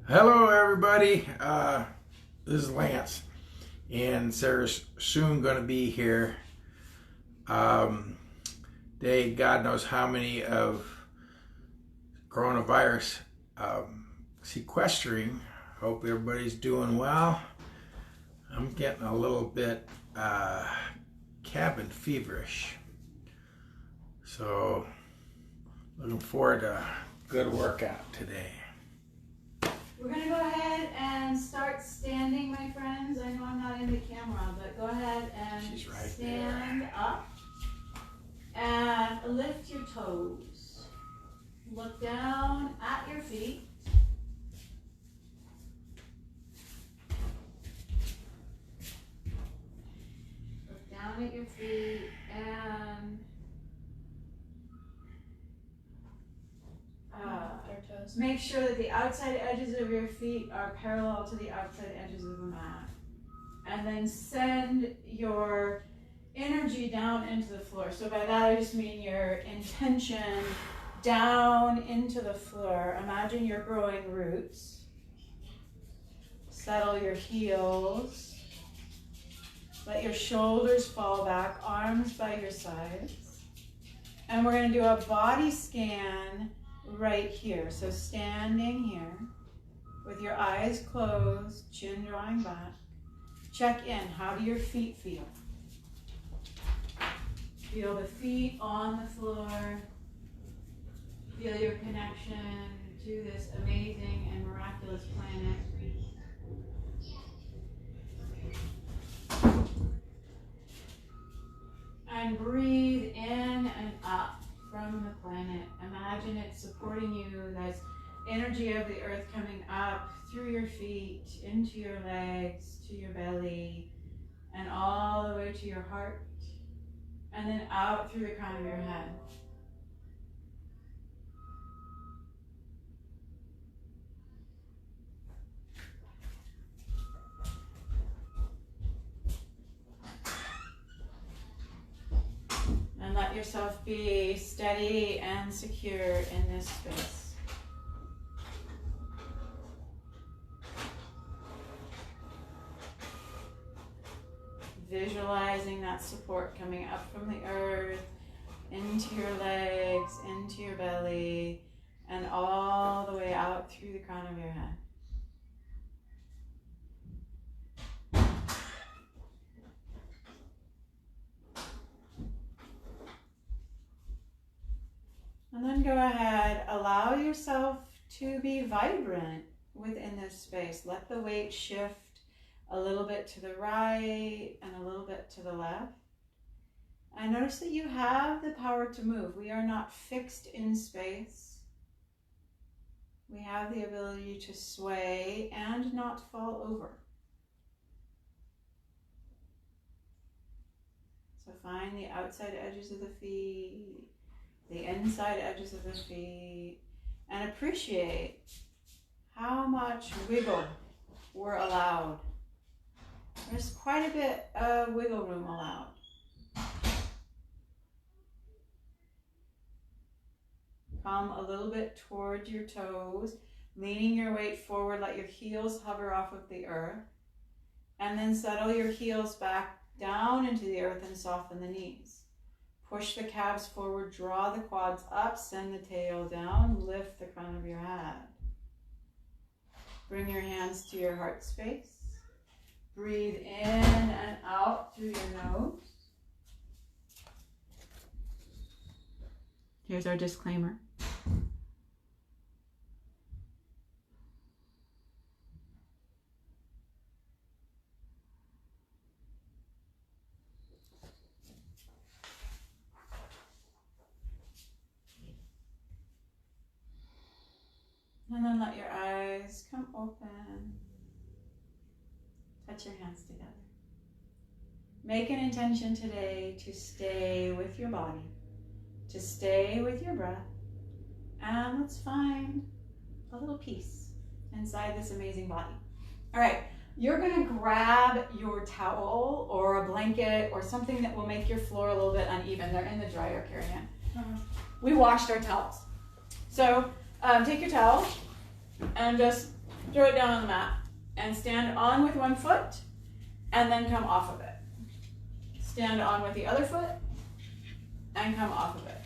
Hello everybody, this is Lance, and Sarah's soon going to be here. They, God knows how many of coronavirus sequestering. Hope everybody's doing well. I'm getting a little bit cabin feverish, so looking forward to a good workout today. We're going to go ahead and start standing, my friends. I know I'm not in the camera, but go ahead and stand up and lift your toes. Look down at your feet. Look down at your feet and make sure that the outside edges of your feet are parallel to the outside edges of the mat. And then send your energy down into the floor. So by that I just mean your intention down into the floor. Imagine you're growing roots. Settle your heels. Let your shoulders fall back, arms by your sides. And we're going to do a body scan right here. So standing here with your eyes closed, chin drawing back. Check in. How do your feet feel? Feel the feet on the floor. Feel your connection to this amazing and miraculous planet. And breathe in and up from the planet. Imagine it supporting you. That's energy of the earth coming up through your feet, into your legs, to your belly, and all the way to your heart, and then out through the crown of your head. And let yourself be steady and secure in this space. Visualizing that support coming up from the earth, into your legs, into your belly, and all the way out through the crown of your head. And then go ahead, allow yourself to be vibrant within this space. Let the weight shift a little bit to the right and a little bit to the left. And notice that you have the power to move. We are not fixed in space. We have the ability to sway and not fall over. So find the outside edges of the feet, the inside edges of the feet, and appreciate how much wiggle we're allowed. There's quite a bit of wiggle room allowed. Come a little bit towards your toes, leaning your weight forward, let your heels hover off of the earth, and then settle your heels back down into the earth and soften the knees. Push the calves forward, draw the quads up, send the tail down, lift the crown of your head. Bring your hands to your heart space. Breathe in and out through your nose. Here's our disclaimer. And then let your eyes come open. Touch your hands together. Make an intention today to stay with your body, to stay with your breath, and let's find a little peace inside this amazing body. All right, you're gonna grab your towel or a blanket or something that will make your floor a little bit uneven. They're in the dryer, Carrie-Ann. We washed our towels. So take your towel and just throw it down on the mat and stand on with one foot and then come off of it. Stand on with the other foot and come off of it.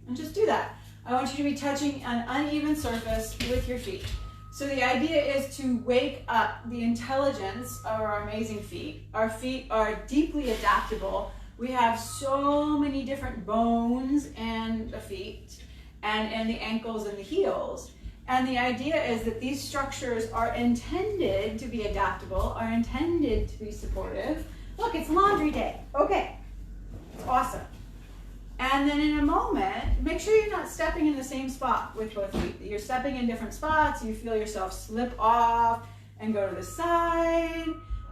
And just do that. I want you to be touching an uneven surface with your feet. So the idea is to wake up the intelligence of our amazing feet. Our feet are deeply adaptable. We have so many different bones in the feet and in the ankles and the heels. And the idea is that these structures are intended to be adaptable, are intended to be supportive. Look, it's laundry day. Okay, it's awesome. And then in a moment, make sure you're not stepping in the same spot with both feet. You're stepping in different spots. You feel yourself slip off and go to the side.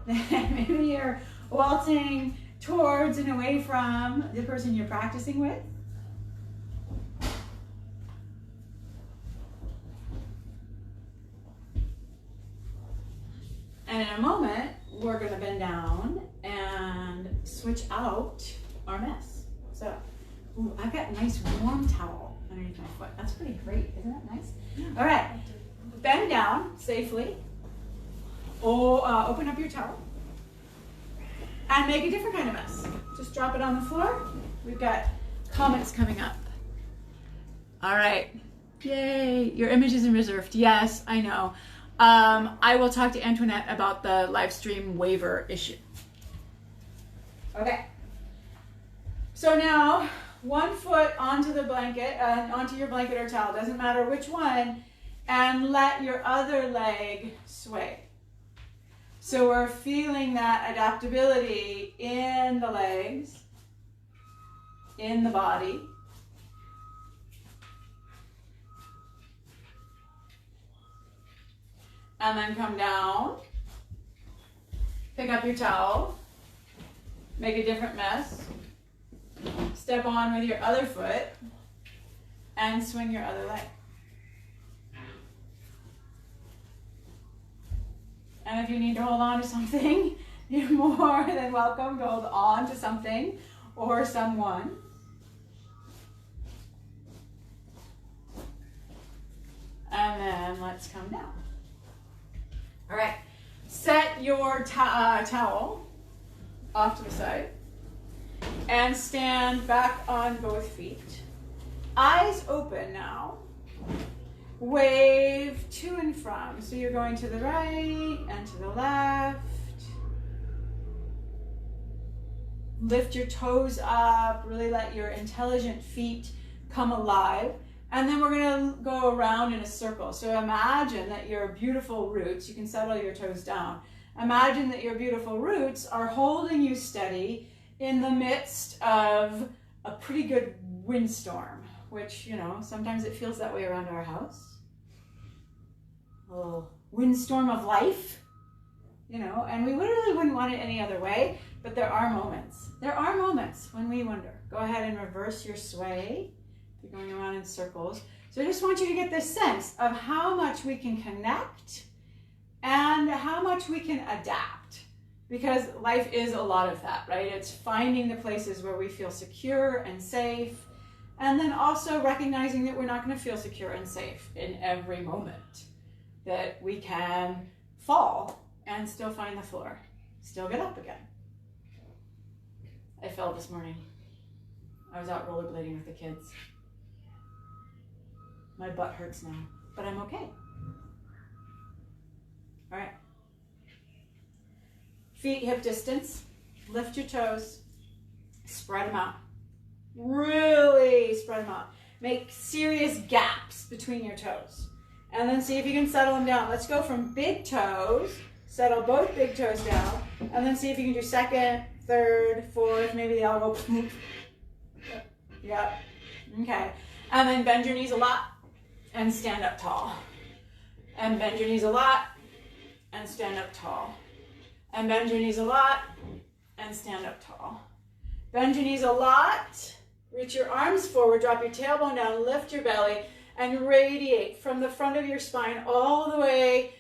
Then maybe you're waltzing towards and away from the person you're practicing with. And in a moment, we're going to bend down and switch out our mess. So, ooh, I've got a nice warm towel underneath my foot. That's pretty great. Isn't that nice? Yeah. All right. Bend down safely. Open up your towel. And make a different kind of mess. Just drop it on the floor. We've got comments coming up. All right. Yay. Your image isn't reserved. Yes, I know. I will talk to Antoinette about the live stream waiver issue. Okay. So now, one foot onto the blanket, onto your blanket or towel, doesn't matter which one, and let your other leg sway. So we're feeling that adaptability in the legs, in the body. And then come down, pick up your towel, make a different mess, step on with your other foot, and swing your other leg. And if you need to hold on to something, you're more than welcome to hold on to something or someone. And then let's come down. All right, set your towel off to the side and stand back on both feet. Eyes open now. Wave to and from. So you're going to the right and to the left. Lift your toes up. Really let your intelligent feet come alive. And then we're going to go around in a circle. So imagine that your beautiful roots, you can settle your toes down. Imagine that your beautiful roots are holding you steady in the midst of a pretty good windstorm, which, you know, sometimes it feels that way around our house. A little windstorm of life, you know, and we really wouldn't want it any other way, but there are moments. There are moments when we wonder. Go ahead and reverse your sway. You're going around in circles. So I just want you to get this sense of how much we can connect and how much we can adapt. Because life is a lot of that, right? It's finding the places where we feel secure and safe, and then also recognizing that we're not going to feel secure and safe in every moment. That we can fall and still find the floor, still get up again. I fell this morning. I was out rollerblading with the kids. My butt hurts now, but I'm okay. All right. Feet hip distance. Lift your toes. Spread them out. Really spread them out. Make serious gaps between your toes. And then see if you can settle them down. Let's go from big toes. Settle both big toes down. And then see if you can do second, third, fourth, maybe the elbow. Yep. Okay. And then bend your knees a lot and stand up tall. And bend your knees a lot and stand up tall. And bend your knees a lot and stand up tall. Bend your knees a lot. Reach your arms forward. Drop your tailbone down. Lift your belly and radiate from the front of your spine all the way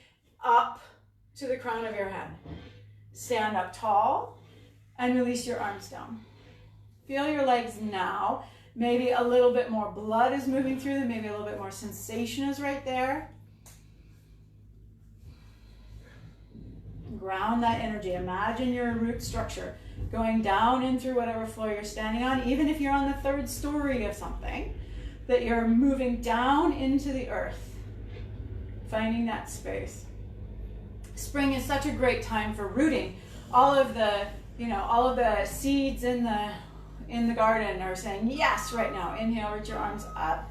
up to the crown of your head. Stand up tall and release your arms down. Feel your legs now. Maybe a little bit more blood is moving through them. Maybe a little bit more sensation is right there. Ground that energy. Imagine your root structure going down in through whatever floor you're standing on, even if you're on the 3rd story of something, that you're moving down into the earth, finding that space. Spring is such a great time for rooting. All of the seeds in the garden are saying yes right now. Inhale, reach your arms up.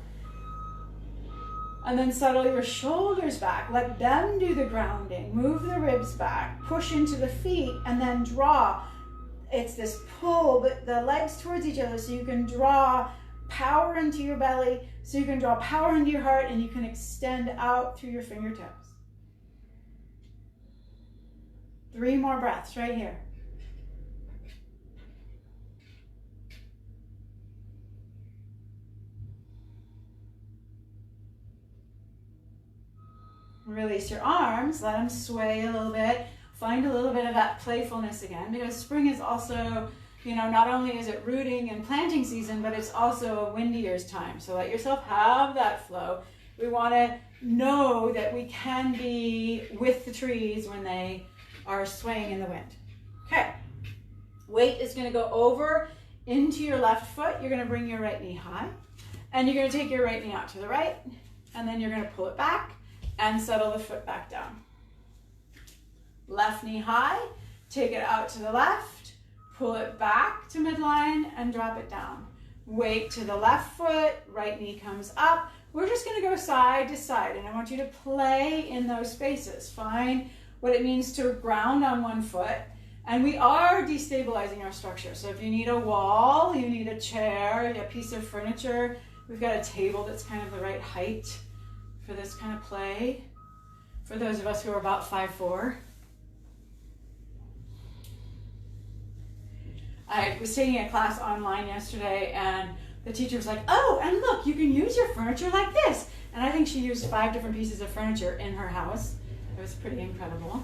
And then settle your shoulders back. Let them do the grounding. Move the ribs back. Push into the feet and then draw. It's this pull, but the legs towards each other so you can draw power into your belly, so you can draw power into your heart, and you can extend out through your fingertips. 3 more breaths right here. Release your arms, let them sway a little bit. Find a little bit of that playfulness again, because spring is also, not only is it rooting and planting season, but it's also a wind year's time. So let yourself have that flow. We want to know that we can be with the trees when they are swaying in the wind. Okay, weight is going to go over into your left foot. You're going to bring your right knee high, and you're going to take your right knee out to the right, and then you're going to pull it back and settle the foot back down. Left knee high, take it out to the left, pull it back to midline and drop it down. Weight to the left foot, right knee comes up. We're just going to go side to side, and I want you to play in those spaces. Find what it means to ground on one foot, and we are destabilizing our structure. So if you need a wall, you need a chair, a piece of furniture, we've got a table that's kind of the right height for this kind of play, for those of us who are about 5'4". I was taking a class online yesterday, and the teacher was like, oh, and look, you can use your furniture like this. And I think she used 5 different pieces of furniture in her house. It was pretty incredible.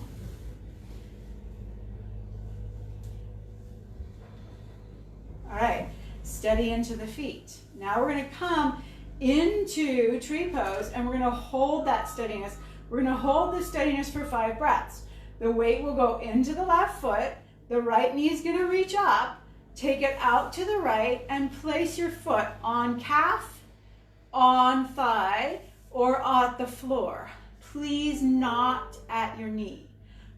All right, steady into the feet. Now we're going to come into tree pose, and we're going to hold that steadiness. We're going to hold the steadiness for 5 breaths. The weight will go into the left foot. The right knee is going to reach up. Take it out to the right and place your foot on calf, on thigh, or at the floor. Please not at your knee.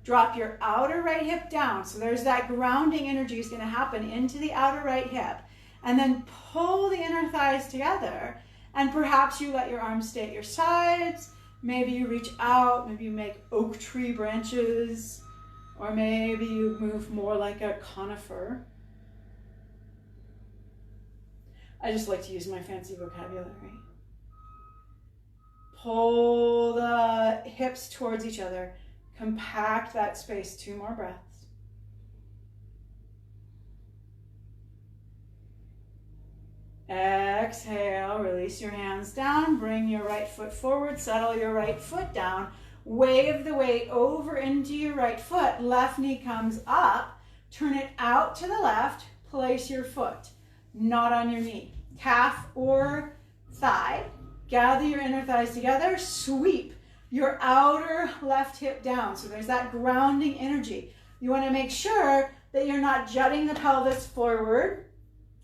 Drop your outer right hip down. So there's that grounding energy is going to happen into the outer right hip. And then pull the inner thighs together. And perhaps you let your arms stay at your sides. Maybe you reach out. Maybe you make oak tree branches. Or maybe you move more like a conifer. I just like to use my fancy vocabulary. Pull the hips towards each other. Compact that space. 2 more breaths. Exhale, release your hands down. Bring your right foot forward. Settle your right foot down. Wave the weight over into your right foot. Left knee comes up. Turn it out to the left. Place your foot not on your knee. Calf or thigh. Gather your inner thighs together. Sweep your outer left hip down. So there's that grounding energy. You want to make sure that you're not jutting the pelvis forward,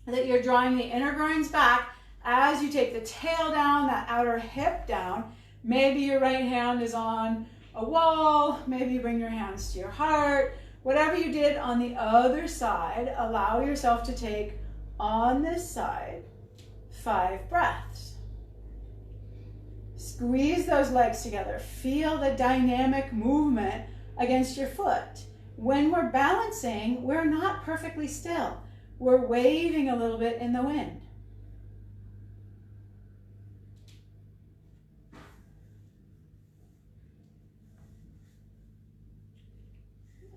that you're drawing the inner groins back as you take the tail down, that outer hip down. Maybe your right hand is on a wall. Maybe you bring your hands to your heart. Whatever you did on the other side, allow yourself to take on this side 5 breaths. Squeeze those legs together. Feel the dynamic movement against your foot. When we're balancing, we're not perfectly still. We're waving a little bit in the wind.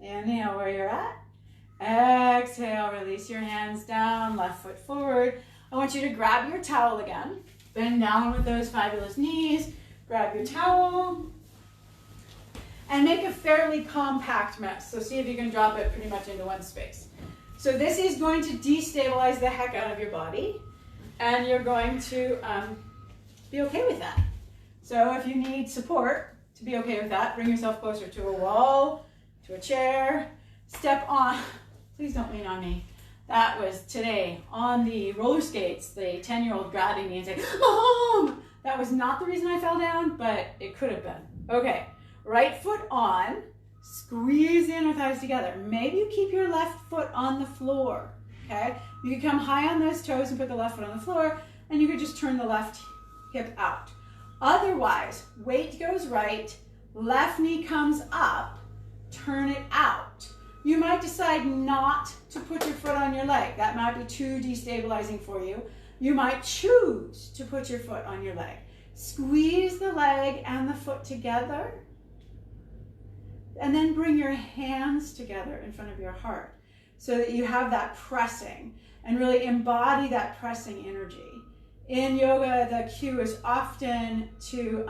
Inhale where you're at. Exhale, release your hands down, left foot forward. I want you to grab your towel again. Bend down with those fabulous knees. Grab your towel. And make a fairly compact mess. So see if you can drop it pretty much into one space. So this is going to destabilize the heck out of your body. And you're going to be okay with that. So if you need support to be okay with that, bring yourself closer to a wall, to a chair, step on, please don't lean on me. That was today on the roller skates, the 10-year-old grabbing me and saying, Mom! That was not the reason I fell down, but it could have been. Okay, right foot on, squeeze the inner thighs together. Maybe you keep your left foot on the floor, okay? You can come high on those toes and put the left foot on the floor, and you could just turn the left hip out. Otherwise, weight goes right, left knee comes up, turn it out. You might decide not to put your foot on your leg. That might be too destabilizing for you. You might choose to put your foot on your leg. Squeeze the leg and the foot together, and then bring your hands together in front of your heart so that you have that pressing and really embody that pressing energy. In yoga, the cue is often to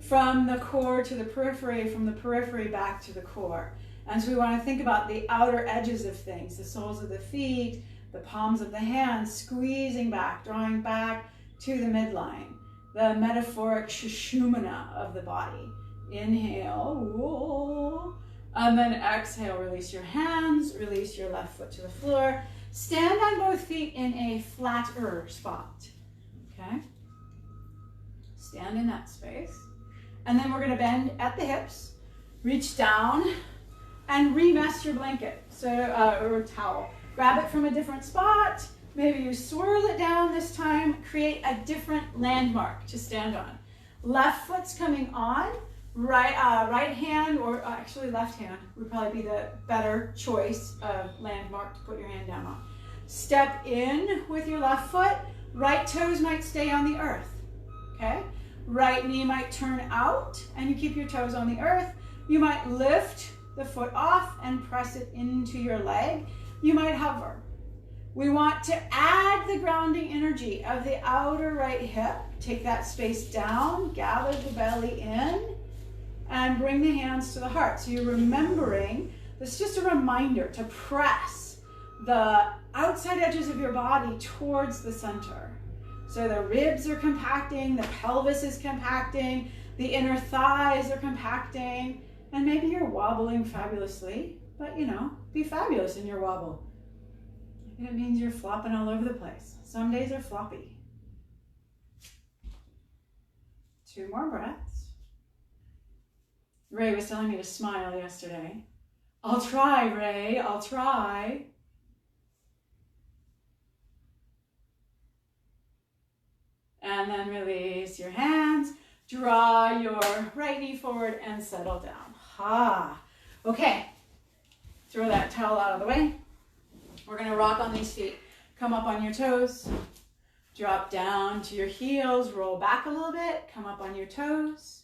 from the core to the periphery, from the periphery back to the core. And so we want to think about the outer edges of things, the soles of the feet, the palms of the hands, squeezing back, drawing back to the midline, the metaphoric shushumana of the body. Inhale, whoa, and then exhale, release your hands, release your left foot to the floor. Stand on both feet in a flatter spot, okay? Stand in that space. And then we're gonna bend at the hips, reach down, and remess your blanket, or towel. Grab it from a different spot. Maybe you swirl it down this time, create a different landmark to stand on. Left foot's coming on, right hand, or actually left hand would probably be the better choice of landmark to put your hand down on. Step in with your left foot, right toes might stay on the earth, okay? Right knee might turn out and you keep your toes on the earth. You might lift the foot off and press it into your leg. You might hover. We want to add the grounding energy of the outer right hip. Take that space down, gather the belly in, and bring the hands to the heart. So you're remembering, this is just a reminder to press the outside edges of your body towards the center. So the ribs are compacting, the pelvis is compacting, the inner thighs are compacting, and maybe you're wobbling fabulously, but you know, be fabulous in your wobble. It means you're flopping all over the place. Some days are floppy. 2 more breaths. Ray was telling me to smile yesterday. I'll try, Ray, I'll try. And then release your hands. Draw your right knee forward and settle down. Ha. Okay. Throw that towel out of the way. We're going to rock on these feet. Come up on your toes. Drop down to your heels. Roll back a little bit. Come up on your toes.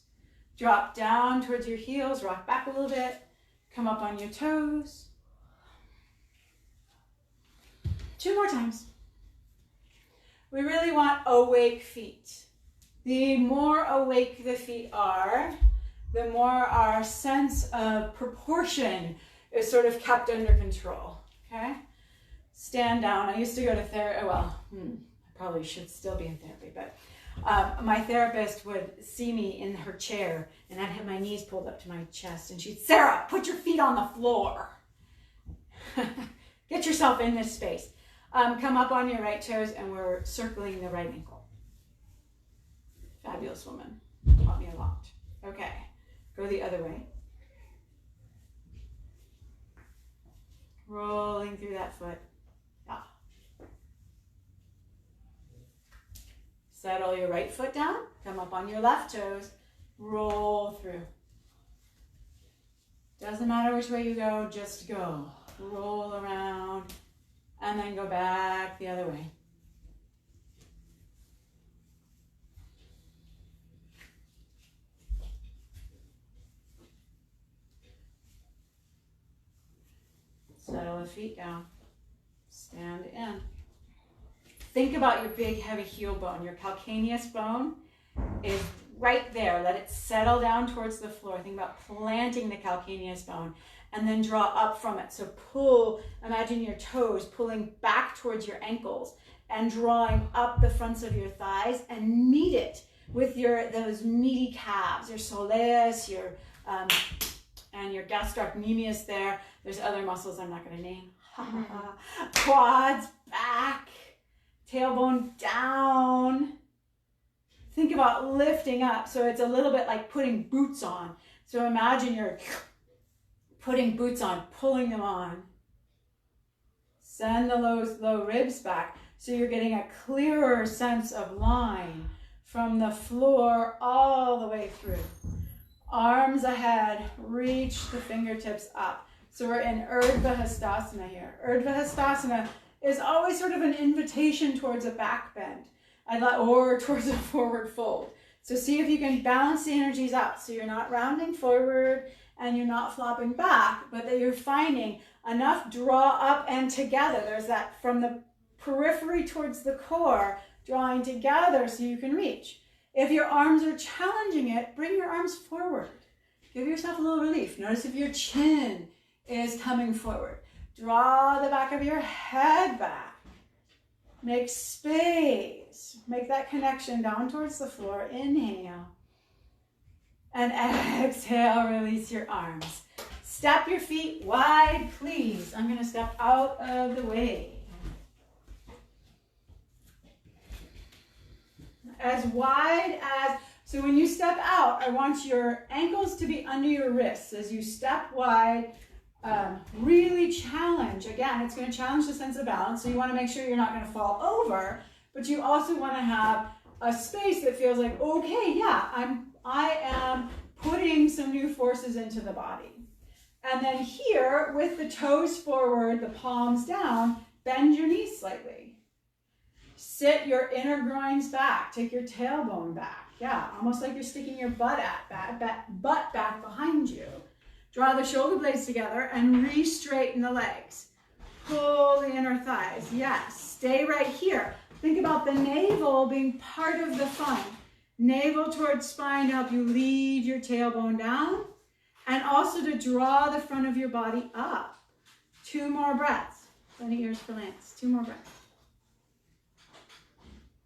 Drop down towards your heels. Rock back a little bit. Come up on your toes. 2 more times. We really want awake feet. The more awake the feet are, the more our sense of proportion is sort of kept under control, okay? Stand down. I used to go to therapy, well, I probably should still be in therapy, but my therapist would see me in her chair and I'd have my knees pulled up to my chest and she'd, Sarah, put your feet on the floor. Get yourself in this space. Come up on your right toes and we're circling the right ankle. Fabulous woman. Taught me a lot. Okay. Go the other way. Rolling through that foot. Yeah. Settle your right foot down. Come up on your left toes. Roll through. Doesn't matter which way you go, just go. Roll around. And then go back the other way. Settle the feet down. Stand in. Think about your big heavy heel bone. Your calcaneus bone is right there. Let it settle down towards the floor. Think about planting the calcaneus bone. And then draw up from it. So pull, imagine your toes pulling back towards your ankles and drawing up the fronts of your thighs and meet it with those meaty calves, your soleus, your and your gastrocnemius there. There's other muscles I'm not going to name. Quads, back, tailbone down. Think about lifting up. So it's a little bit like putting boots on. So imagine you're putting boots on, pulling them on. Send the low ribs back so you're getting a clearer sense of line from the floor all the way through. Arms ahead, reach the fingertips up. So we're in Urdhva Hastasana here. Urdhva Hastasana is always sort of an invitation towards a back bend or towards a forward fold. So see if you can balance the energies up so you're not rounding forward and you're not flopping back, but that you're finding enough draw up and together. There's that from the periphery towards the core, drawing together so you can reach. If your arms are challenging it, bring your arms forward. Give yourself a little relief. Notice if your chin is coming forward. Draw the back of your head back. Make space. Make that connection down towards the floor. Inhale. And exhale, release your arms. Step your feet wide, please. I'm going to step out of the way. As wide as, so when you step out, I want your ankles to be under your wrists as you step wide. Really challenge. Again, it's going to challenge the sense of balance. So you want to make sure you're not going to fall over, but you also want to have a space that feels like, okay, yeah, I am putting some new forces into the body. And then here, with the toes forward, the palms down, bend your knees slightly. Sit your inner groins back. Take your tailbone back. Yeah, almost like you're sticking your butt back behind you. Draw the shoulder blades together and re-straighten the legs. Pull the inner thighs. Yes, stay right here. Think about the navel being part of the fun. Navel towards spine to help you lead your tailbone down, and also to draw the front of your body up. 2 more breaths. Bunny ears for Lance. 2 more breaths.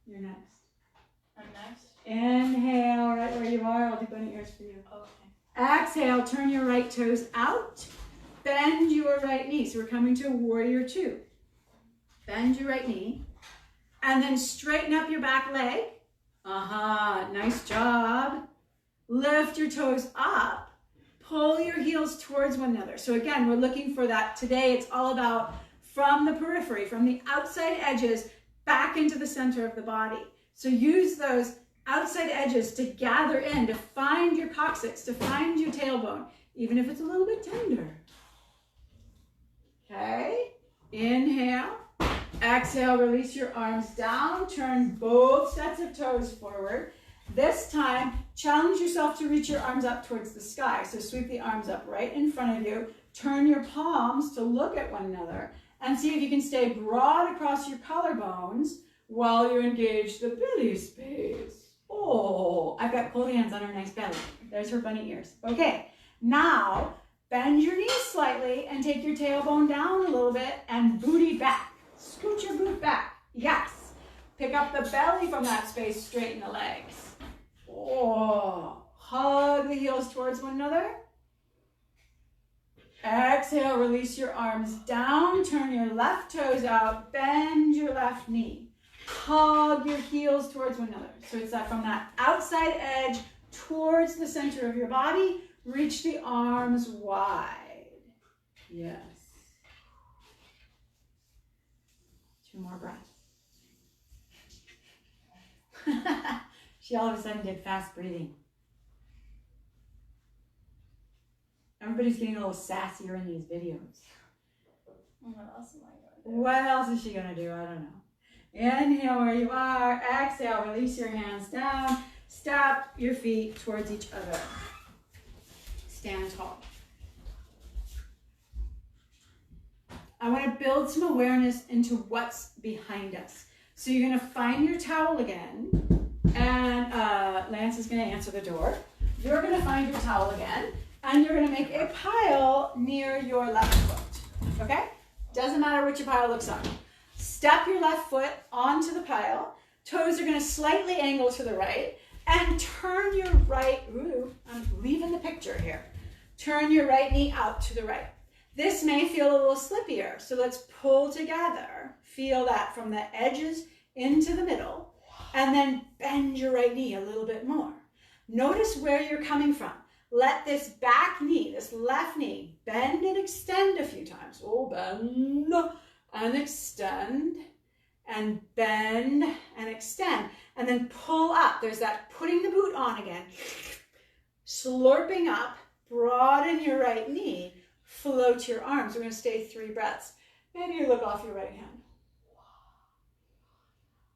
You're next. I'm next. Inhale right where you are. I'll do bunny ears for you. Okay. Exhale, turn your right toes out. Bend your right knee. So we're coming to warrior 2. Bend your right knee. And then straighten up your back leg. Nice job. Lift your toes up. Pull your heels towards one another. So again, we're looking for that. Today it's all about from the periphery, from the outside edges, back into the center of the body. So use those outside edges to gather in, to find your coccyx, to find your tailbone, even if it's a little bit tender. Okay, inhale. Exhale, release your arms down. Turn both sets of toes forward. This time, challenge yourself to reach your arms up towards the sky. So sweep the arms up right in front of you. Turn your palms to look at one another. And see if you can stay broad across your collarbones while you engage the belly space. Oh, I've got cold hands on her nice belly. There's her bunny ears. Okay, now bend your knees slightly and take your tailbone down a little bit and booty back. Scoot your boot back. Yes. Pick up the belly from that space, straighten the legs. Oh, hug the heels towards one another. Exhale, release your arms down, turn your left toes out, bend your left knee. Hug your heels towards one another. So it's that from that outside edge towards the center of your body, reach the arms wide. Yes. 2 more breaths. She all of a sudden did fast breathing. Everybody's getting a little sassier in these videos. What else am I going to do? What else is she going to do? I don't know. Inhale where you are. Exhale, release your hands down. Step your feet towards each other. Stand tall. I want to build some awareness into what's behind us. So you're going to find your towel again. And Lance is going to answer the door. You're going to find your towel again. And you're going to make a pile near your left foot, okay? Doesn't matter what your pile looks like. Step your left foot onto the pile. Toes are going to slightly angle to the right. And turn your right, I'm leaving the picture here. Turn your right knee out to the right. This may feel a little slippier, so let's pull together. Feel that from the edges into the middle, and then bend your right knee a little bit more. Notice where you're coming from. Let this back knee, this left knee, bend and extend a few times. Oh, bend and extend, and bend and extend, and then pull up. There's that putting the boot on again. Slurping up, broaden your right knee, float your arms. We're going to stay 3 breaths. Maybe you look off your right hand.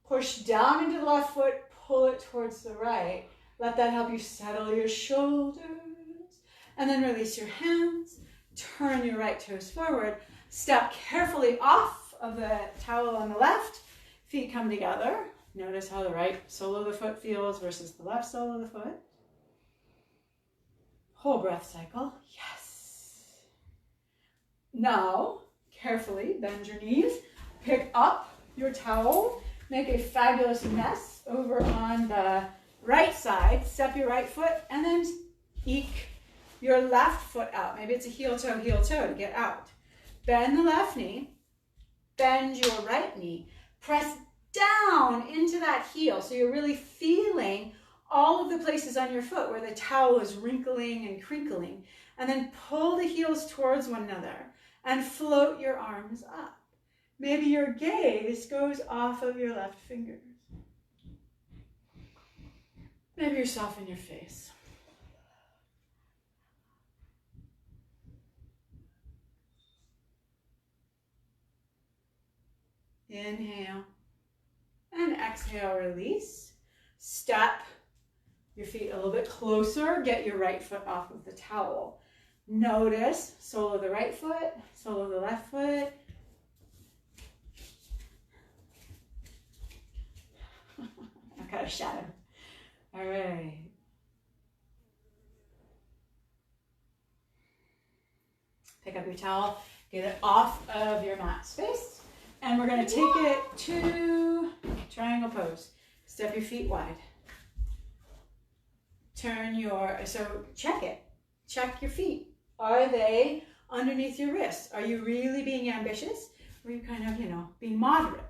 Push down into the left foot, pull it towards the right. Let that help you settle your shoulders. And then release your hands. Turn your right toes forward. Step carefully off of the towel on the left. Feet come together. Notice how the right sole of the foot feels versus the left sole of the foot. Whole breath cycle. Yes. Now, carefully bend your knees. Pick up your towel. Make a fabulous mess over on the right side. Step your right foot and then eke your left foot out. Maybe it's a heel toe to get out. Bend the left knee. Bend your right knee. Press down into that heel so you're really feeling all of the places on your foot where the towel is wrinkling and crinkling. And then pull the heels towards one another and float your arms up. Maybe your gaze goes off of your left fingers. Maybe you soften your face. Inhale and exhale, release. Step your feet a little bit closer. Get your right foot off of the towel. Notice sole of the right foot, sole of the left foot. I've got a shadow. All right. Pick up your towel, get it off of your mat space, and we're going to take it to triangle pose. Step your feet wide. Check it. Check your feet. Are they underneath your wrists? Are you really being ambitious? Or are you kind of, being moderate?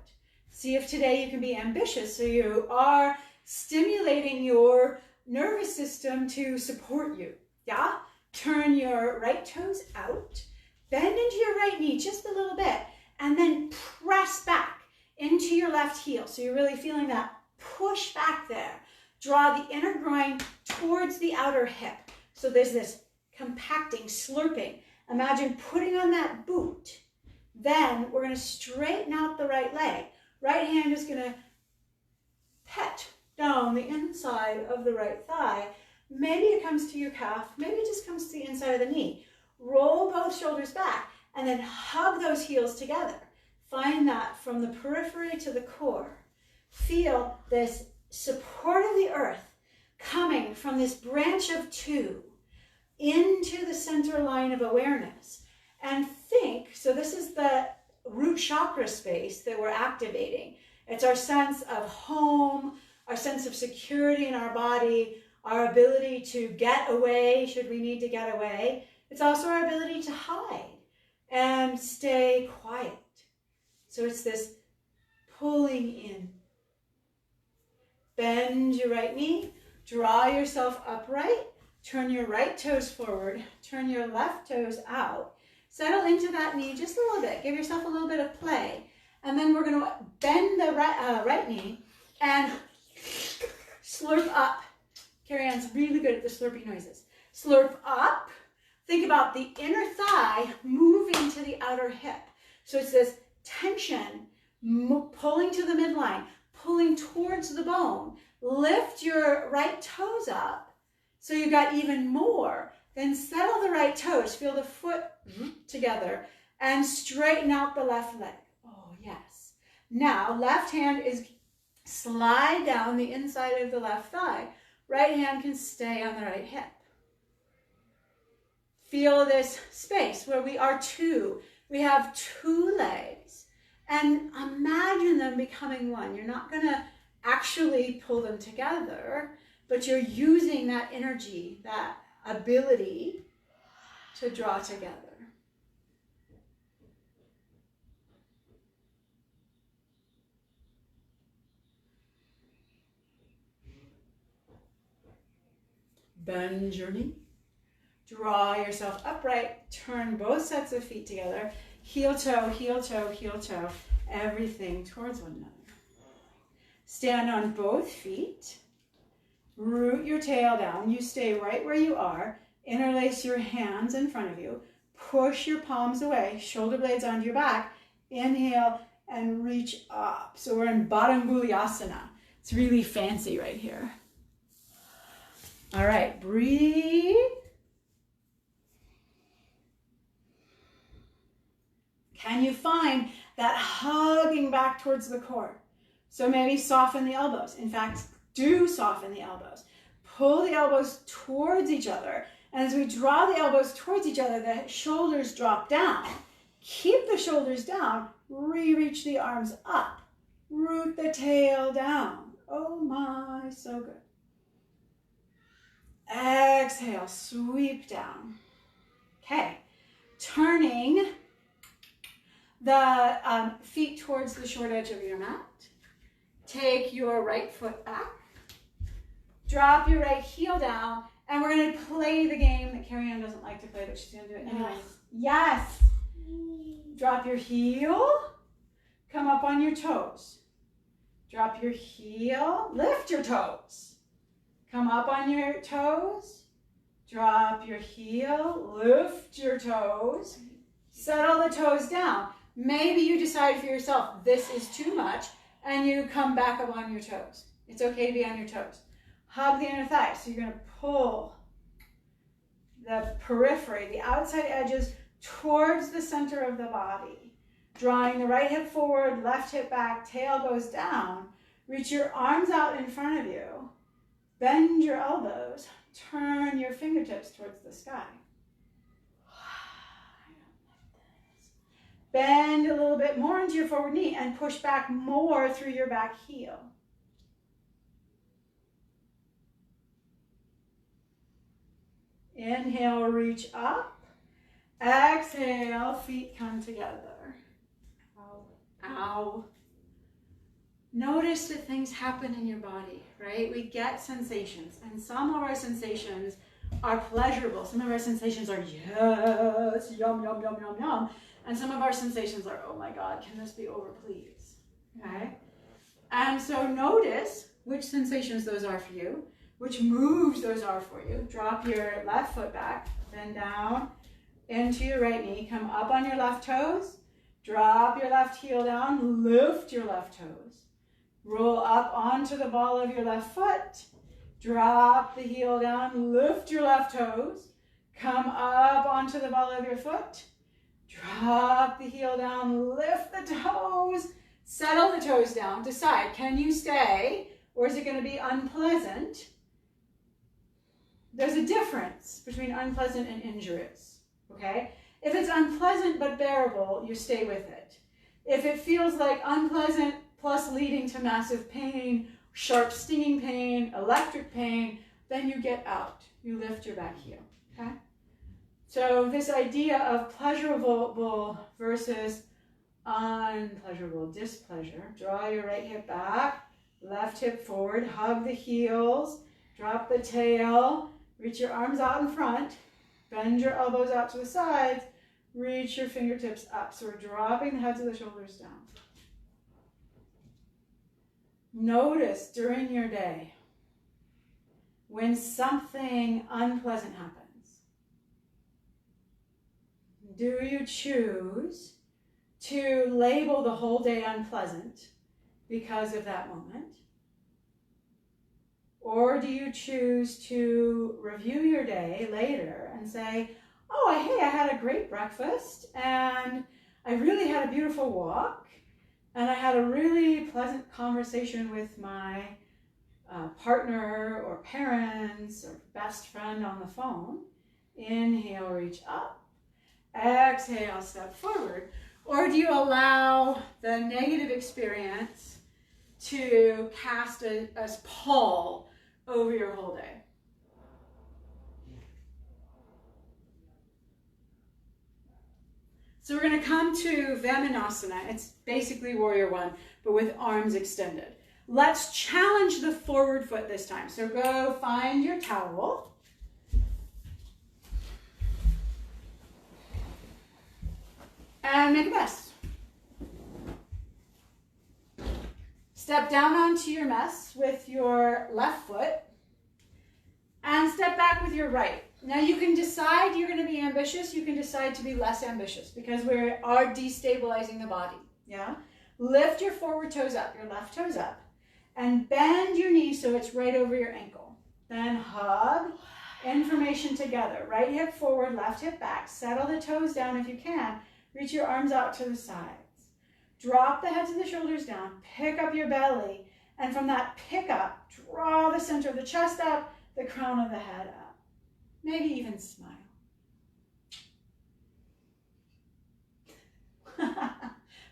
See if today you can be ambitious so you are stimulating your nervous system to support you. Yeah? Turn your right toes out. Bend into your right knee just a little bit. And then press back into your left heel. So you're really feeling that push back there. Draw the inner groin towards the outer hip. So there's this compacting, slurping. Imagine putting on that boot. Then we're going to straighten out the right leg. Right hand is going to pet down the inside of the right thigh. Maybe it comes to your calf. Maybe it just comes to the inside of the knee. Roll both shoulders back and then hug those heels together. Find that from the periphery to the core. Feel this support of the earth coming from this branch of 2 into the center line of awareness. And think, so this is the root chakra space that we're activating. It's our sense of home, our sense of security in our body, our ability to get away should we need to get away. It's also our ability to hide and stay quiet. So it's this pulling in. Bend your right knee, draw yourself upright, turn your right toes forward, turn your left toes out. Settle into that knee just a little bit. Give yourself a little bit of play. And then we're going to bend the right knee and slurp up. Carrie Ann's really good at the slurpy noises. Slurp up. Think about the inner thigh moving to the outer hip. So it's this tension pulling to the midline, pulling towards the bone. Lift your right toes up so you've got even more. Then settle the right toes. Feel the foot together and straighten out the left leg. Oh, yes. Now, left hand is slide down the inside of the left thigh. Right hand can stay on the right hip. Feel this space where we are 2. We have 2 legs. And imagine them becoming one. You're not going to actually pull them together. but you're using that energy, that ability to draw together. Bend your knee. Draw yourself upright. Turn both sets of feet together. Heel toe, heel toe, heel toe. Everything towards one another. Stand on both feet. Root your tail down. You stay right where you are. Interlace your hands in front of you. Push your palms away. Shoulder blades onto your back. Inhale and reach up. So we're in Badanguliasana. It's really fancy right here. All right, breathe. Can you find that hugging back towards the core? So maybe soften the elbows. In fact, do soften the elbows. Pull the elbows towards each other. And as we draw the elbows towards each other, the shoulders drop down. Keep the shoulders down. Reach the arms up. Root the tail down. Oh my, so good. Exhale, sweep down. Okay, turning the feet towards the short edge of your mat. Take your right foot back. Drop your right heel down. And we're going to play the game that Carrie Ann doesn't like to play, but she's going to do it anyway. Yes. Drop your heel. Come up on your toes. Drop your heel. Lift your toes. Come up on your toes. Drop your heel. Lift your toes. Settle the toes down. Maybe you decide for yourself, this is too much, and you come back up on your toes. It's okay to be on your toes. Hug the inner thighs. So you're going to pull the periphery, the outside edges, towards the center of the body. Drawing the right hip forward, left hip back, tail goes down. Reach your arms out in front of you. Bend your elbows. Turn your fingertips towards the sky. Bend a little bit more into your forward knee and push back more through your back heel. Inhale, reach up. Exhale, feet come together. Ow. Ow. Notice that things happen in your body, right? We get sensations, and some of our sensations are pleasurable. Some of our sensations are, yes, yum, yum, yum, yum, yum. And some of our sensations are, oh my God, can this be over, please? Okay? And so notice which sensations those are for you, which moves those are for you. Drop your left foot back, bend down into your right knee. Come up on your left toes. Drop your left heel down. Lift your left toes. Roll up onto the ball of your left foot. Drop the heel down. Lift your left toes. Come up onto the ball of your foot. Drop the heel down. Lift the toes. Settle the toes down. Decide, can you stay or is it going to be unpleasant? There's a difference between unpleasant and injurious, okay? If it's unpleasant but bearable, you stay with it. If it feels like unpleasant plus leading to massive pain, sharp stinging pain, electric pain, then you get out. You lift your back heel, okay? So this idea of pleasurable versus unpleasurable, displeasure. Draw your right hip back, left hip forward, hug the heels, drop the tail, reach your arms out in front, bend your elbows out to the sides, reach your fingertips up. So we're dropping the heads of the shoulders down. Notice during your day when something unpleasant happens. Do you choose to label the whole day unpleasant because of that moment? Or do you choose to review your day later and say, oh, hey, I had a great breakfast and I really had a beautiful walk and I had a really pleasant conversation with my partner or parents or best friend on the phone. Inhale, reach up. Exhale, step forward. Or do you allow the negative experience to cast a pall over your whole So we're going to come to Vamanasana. It's basically Warrior One, but with arms extended. Let's challenge the forward foot this time. So go find your towel. And make a mess. Step down onto your mess with your left foot and step back with your right. Now you can decide you're going to be ambitious. You can decide to be less ambitious because we are destabilizing the body. Yeah. Lift your forward toes up, your left toes up, and bend your knee so it's right over your ankle. Then hug information together. Right hip forward, left hip back. Settle the toes down if you can. Reach your arms out to the sides. Drop the heads of the shoulders down. Pick up your belly. And from that pick up, draw the center of the chest up, the crown of the head up. Maybe even smile.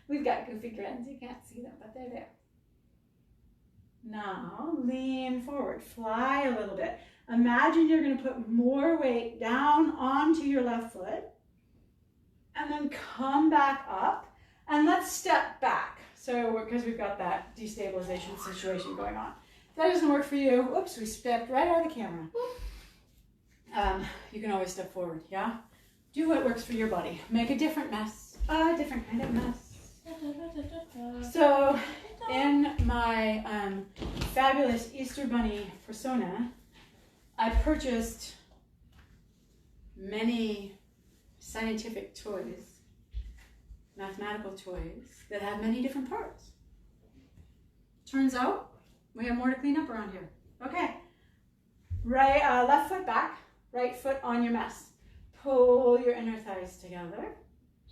We've got goofy grins. You can't see them, but they're there. Now, lean forward. Fly a little bit. Imagine you're going to put more weight down onto your left foot. And then come back up. And let's step back. So, because we've got that destabilization situation going on. If that doesn't work for you, whoops, we stepped right out of the camera. You can always step forward, yeah? Do what works for your body. Make a different mess, a different kind of mess. So, in my fabulous Easter Bunny persona, I purchased many scientific toys, mathematical toys, that have many different parts. Turns out, we have more to clean up around here. Okay, right, left foot back, right foot on your mess. Pull your inner thighs together.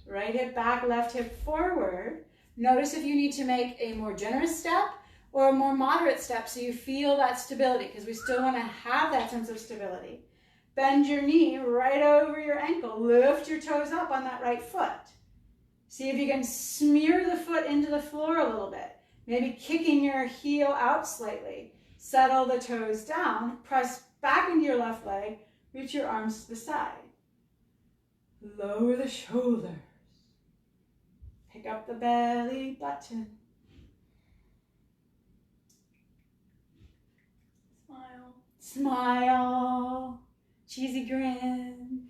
Right hip back, left hip forward. Notice if you need to make a more generous step or a more moderate step so you feel that stability, because we still want to have that sense of stability. Bend your knee right over your ankle. Lift your toes up on that right foot. See if you can smear the foot into the floor a little bit. Maybe kicking your heel out slightly. Settle the toes down. Press back into your left leg. Reach your arms to the side. Lower the shoulders. Pick up the belly button. Smile. Smile. Cheesy grin.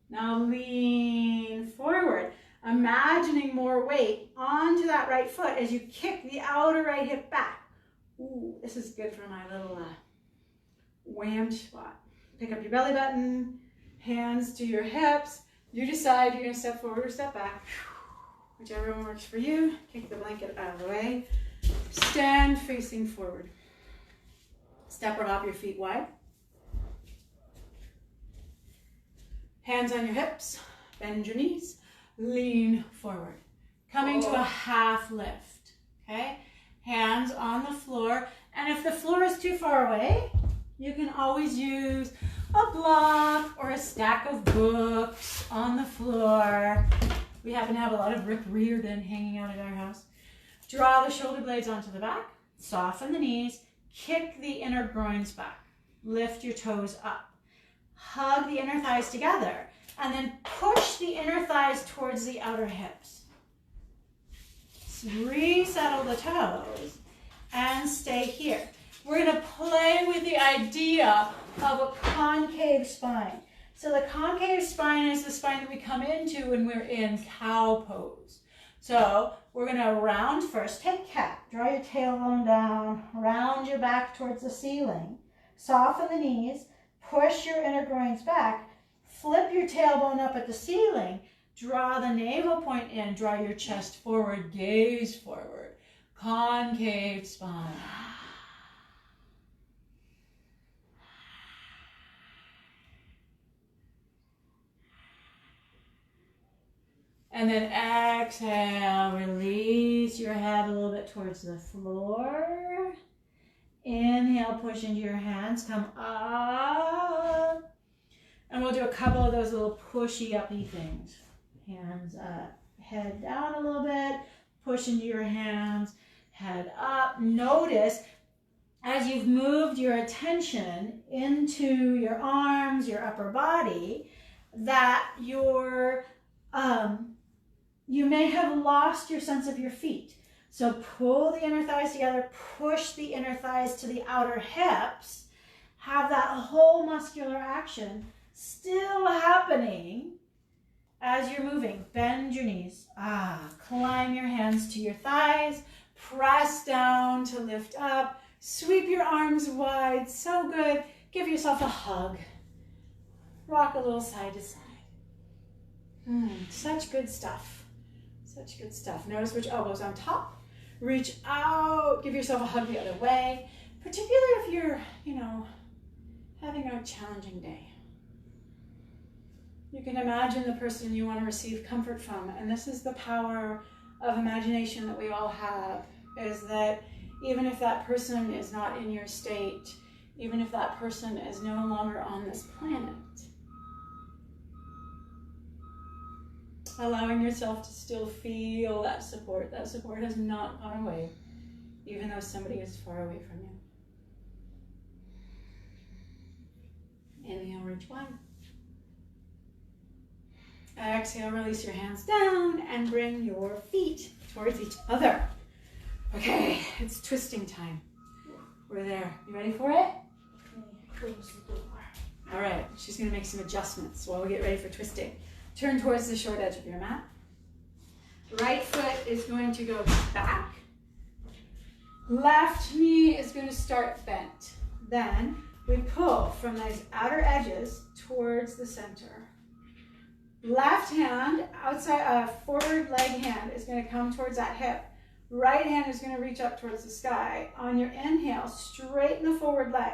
Now lean forward. Imagining more weight onto that right foot as you kick the outer right hip back. Ooh, this is good for my little wham squat. Pick up your belly button, hands to your hips. You decide you're going to step forward or step back. Whichever one works for you. Kick the blanket out of the way. Stand facing forward. Step or hop your feet wide. Hands on your hips. Bend your knees. Lean forward. Coming to a half lift. Okay? Hands on the floor. And if the floor is too far away, you can always use a block or a stack of books on the floor. We happen to have a lot of Rip Riordan hanging out at our house. Draw the shoulder blades onto the back. Soften the knees. Kick the inner groins back. Lift your toes up. Hug the inner thighs together. And then push the inner thighs towards the outer hips. Resettle the toes and stay here. We're going to play with the idea of a concave spine. So the concave spine is the spine that we come into when we're in cow pose. So we're going to round first. Take cat. Draw your tailbone down. Round your back towards the ceiling. Soften the knees. Push your inner groins back. Flip your tailbone up at the ceiling. Draw the navel point in. Draw your chest forward. Gaze forward. Concave spine. And then exhale, release your head a little bit towards the floor. Inhale, push into your hands, come up. And we'll do a couple of those little pushy uppy things. Hands up, head down a little bit, push into your hands, head up. Notice as you've moved your attention into your arms, your upper body, that your You may have lost your sense of your feet. So pull the inner thighs together, push the inner thighs to the outer hips, have that whole muscular action still happening as you're moving. Bend your knees. Climb your hands to your thighs, press down to lift up, sweep your arms wide, so good. Give yourself a hug. Rock a little side to side. Such good stuff. Such good stuff. Notice which elbow's on top. Reach out. Give yourself a hug the other way. Particularly if you're, having a challenging day. You can imagine the person you want to receive comfort from. And this is the power of imagination that we all have, is that even if that person is not in your state, even if that person is no longer on this planet, allowing yourself to still feel that support. That support has not gone away, even though somebody is far away from you. Inhale, reach wide. Exhale, release your hands down and bring your feet towards each other. Okay, it's twisting time. We're there. You ready for it? Close the door. All right, she's going to make some adjustments while we get ready for twisting. Turn towards the short edge of your mat. Right foot is going to go back. Left knee is going to start bent. Then we pull from those outer edges towards the center. Left hand, outside, forward leg hand is going to come towards that hip. Right hand is going to reach up towards the sky. On your inhale, straighten the forward leg.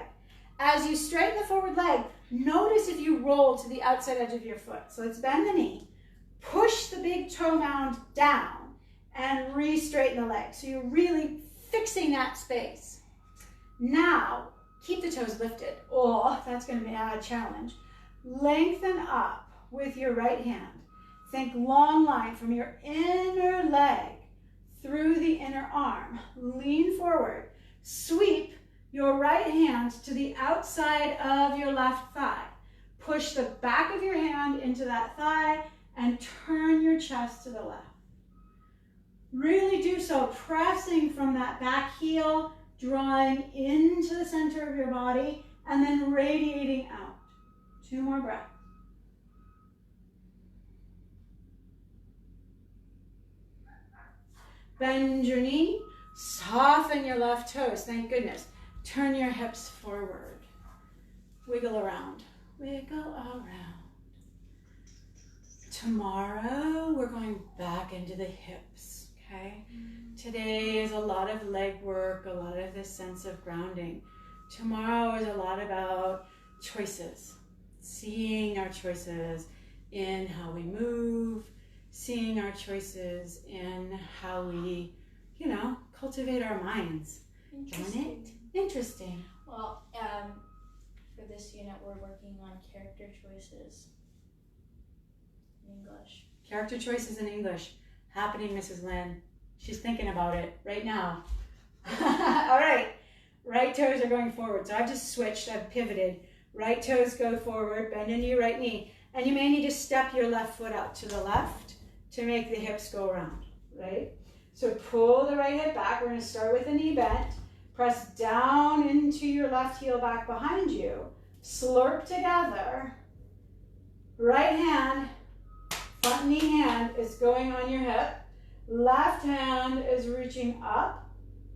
As you straighten the forward leg, notice if you roll to the outside edge of your foot. So let's bend the knee, push the big toe mound down, and re-straighten the leg. So you're really fixing that space. Now, keep the toes lifted. Oh, that's going to be a challenge. Lengthen up with your right hand. Think long line from your inner leg through the inner arm. Lean forward. Sweep your right hand to the outside of your left thigh. Push the back of your hand into that thigh and turn your chest to the left. Really do so, pressing from that back heel, drawing into the center of your body, and then radiating out. 2 more breaths. Bend your knee, soften your left toes, thank goodness. Turn your hips forward. Wiggle around. Wiggle around. Tomorrow, we're going back into the hips, okay? Today is a lot of leg work, a lot of this sense of grounding. Tomorrow is a lot about choices. Seeing our choices in how we move, seeing our choices in how we, cultivate our minds. Interesting. Interesting. Well, for this unit, we're working on character choices in English. Character choices in English. Happening, Mrs. Lynn. She's thinking about it right now. All right. Right toes are going forward. So I've just switched. I've pivoted. Right toes go forward. Bend into your right knee. And you may need to step your left foot out to the left to make the hips go around, right? So pull the right hip back. We're going to start with the knee bent. Press down into your left heel back behind you. Slurp together. Right hand, front knee hand is going on your hip. Left hand is reaching up.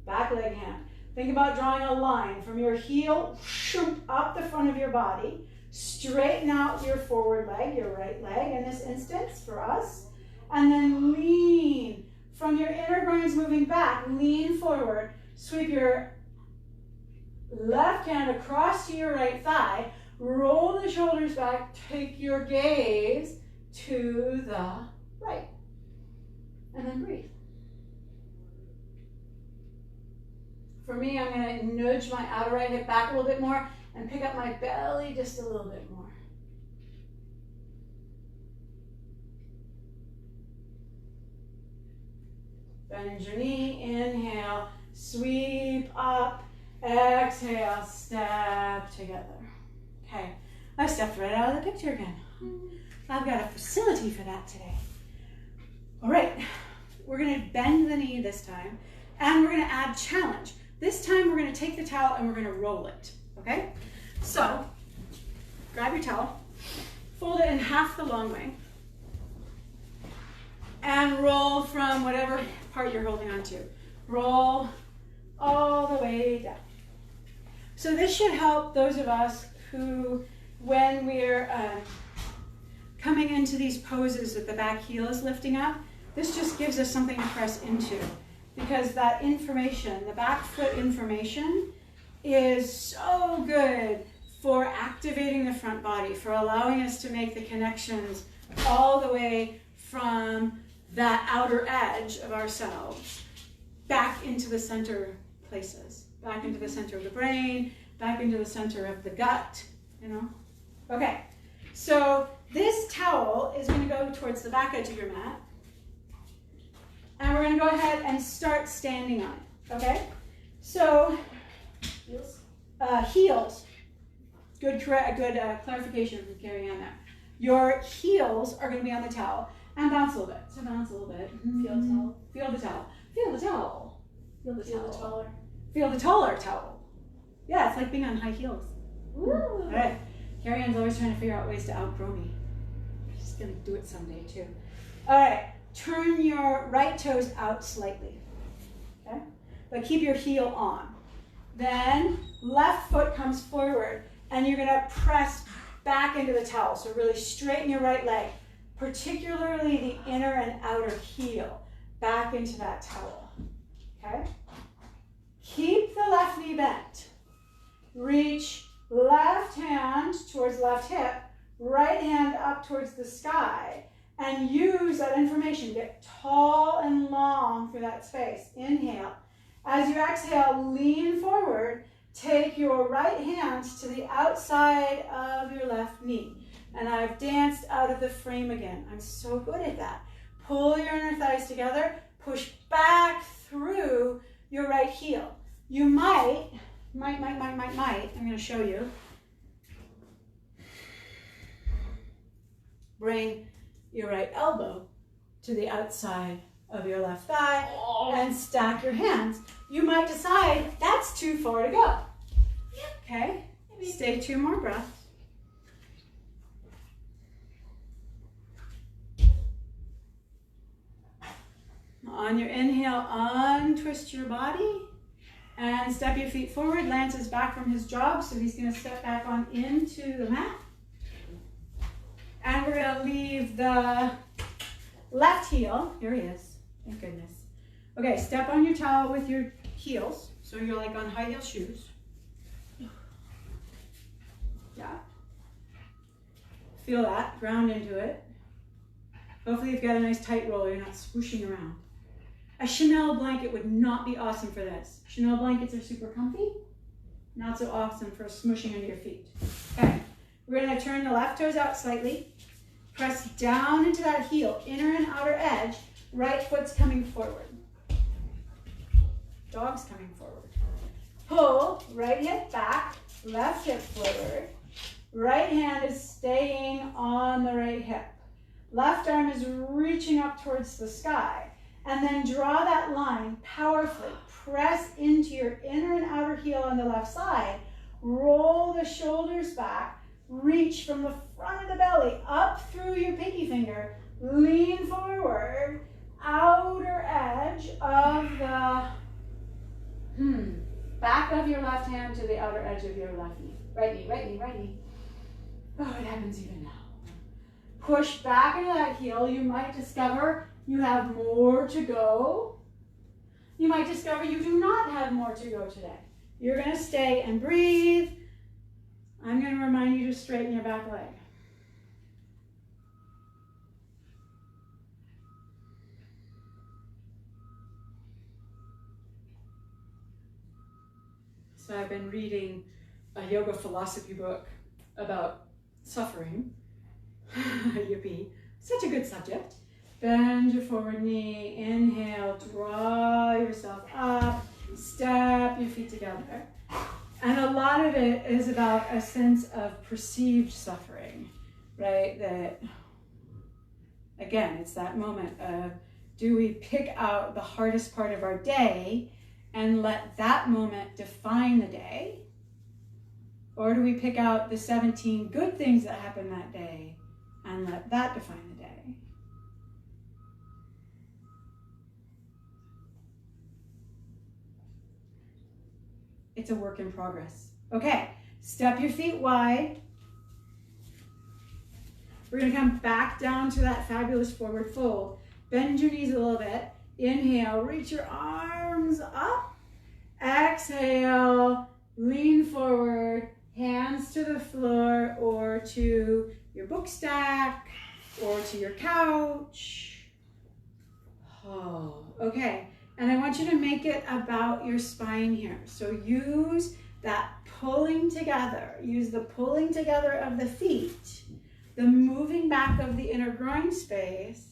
Back leg hand. Think about drawing a line from your heel, shoot up the front of your body. Straighten out your forward leg, your right leg in this instance for us. And then lean. From your inner groins moving back, lean forward. Sweep your left hand across to your right thigh. Roll the shoulders back. Take your gaze to the right. And then breathe. For me, I'm going to nudge my outer right hip back a little bit more and pick up my belly just a little bit more. Bend your knee, inhale, sweep up, exhale, step together. Okay, I stepped right out of the picture again. I've got a facility for that today. All right, we're gonna bend the knee this time, and we're gonna add challenge. This time we're gonna take the towel and we're gonna roll it, okay? So, grab your towel, fold it in half the long way, and roll from whatever part you're holding on to. Roll all the way down. So this should help those of us who, when we're coming into these poses that the back heel is lifting up, this just gives us something to press into, because that information, the back foot information, is so good for activating the front body, for allowing us to make the connections all the way from that outer edge of ourselves back into the center places, back into the center of the brain, back into the center of the gut, you know? Okay, so this towel is going to go towards the back edge of your mat, and we're going to go ahead and start standing on it, okay? So, heels. Good clarification from Carrie Ann there. Your heels are going to be on the towel, and bounce a little bit. So bounce a little bit. Feel the towel. Feel the towel. Feel the towel. Feel the Feel towel. the taller. Feel the taller towel. Yeah, it's like being on high heels. Woo! All right. Carrie Ann's always trying to figure out ways to outgrow me. She's going to do it someday too. All right. Turn your right toes out slightly. Okay? But keep your heel on. Then left foot comes forward, and you're going to press back into the towel. So really straighten your right leg, particularly the inner and outer heel, back into that towel. Okay? Keep the left knee bent. Reach left hand towards left hip, right hand up towards the sky, and use that information. Get tall and long through that space. Inhale. As you exhale, lean forward. Take your right hand to the outside of your left knee. And I've danced out of the frame again. I'm so good at that. Pull your inner thighs together. Push back through your right heel. You might, I'm going to show you. Bring your right elbow to the outside of your left thigh and stack your hands. You might decide that's too far to go. Okay, stay 2 more breaths. On your inhale, untwist your body and step your feet forward. Lance is back from his jog, so he's going to step back on into the mat. And we're going to leave the left heel. Here he is. Thank goodness. Okay, step on your towel with your heels. So you're like on high heel shoes. Yeah. Feel that. Ground into it. Hopefully you've got a nice tight roll. You're not swooshing around. A Chanel blanket would not be awesome for this. Chanel blankets are super comfy. Not so awesome for smushing under your feet. Okay. We're going to turn the left toes out slightly. Press down into that heel, inner and outer edge. Right foot's coming forward. Dog's coming forward. Pull, right hip back, left hip forward. Right hand is staying on the right hip. Left arm is reaching up towards the sky. And then draw that line powerfully. Press into your inner and outer heel on the left side. Roll the shoulders back. Reach from the front of the belly up through your pinky finger. Lean forward. Outer edge of the back of your left hand to the outer edge of your left knee. Right knee, right knee, right knee. Oh, it happens even now. Push back into that heel. You might discover you have more to go. You might discover you do not have more to go today. You're going to stay and breathe. I'm going to remind you to straighten your back leg. So I've been reading a yoga philosophy book about suffering. Yippee. Such a good subject. Bend your forward knee, inhale, draw yourself up, step your feet together. And a lot of it is about a sense of perceived suffering, right? That, again, it's that moment of Do we pick out the hardest part of our day and let that moment define the day? Or do we pick out the 17 good things that happened that day and let that define the day? It's a work in progress. Okay, step your feet wide. We're gonna come back down to that fabulous forward fold. Bend your knees a little bit. Inhale, reach your arms up. Exhale, lean forward, hands to the floor or to your book stack or to your couch. Oh, okay. And I want you to make it about your spine here. So use that pulling together. Use the pulling together of the feet, the moving back of the inner groin space.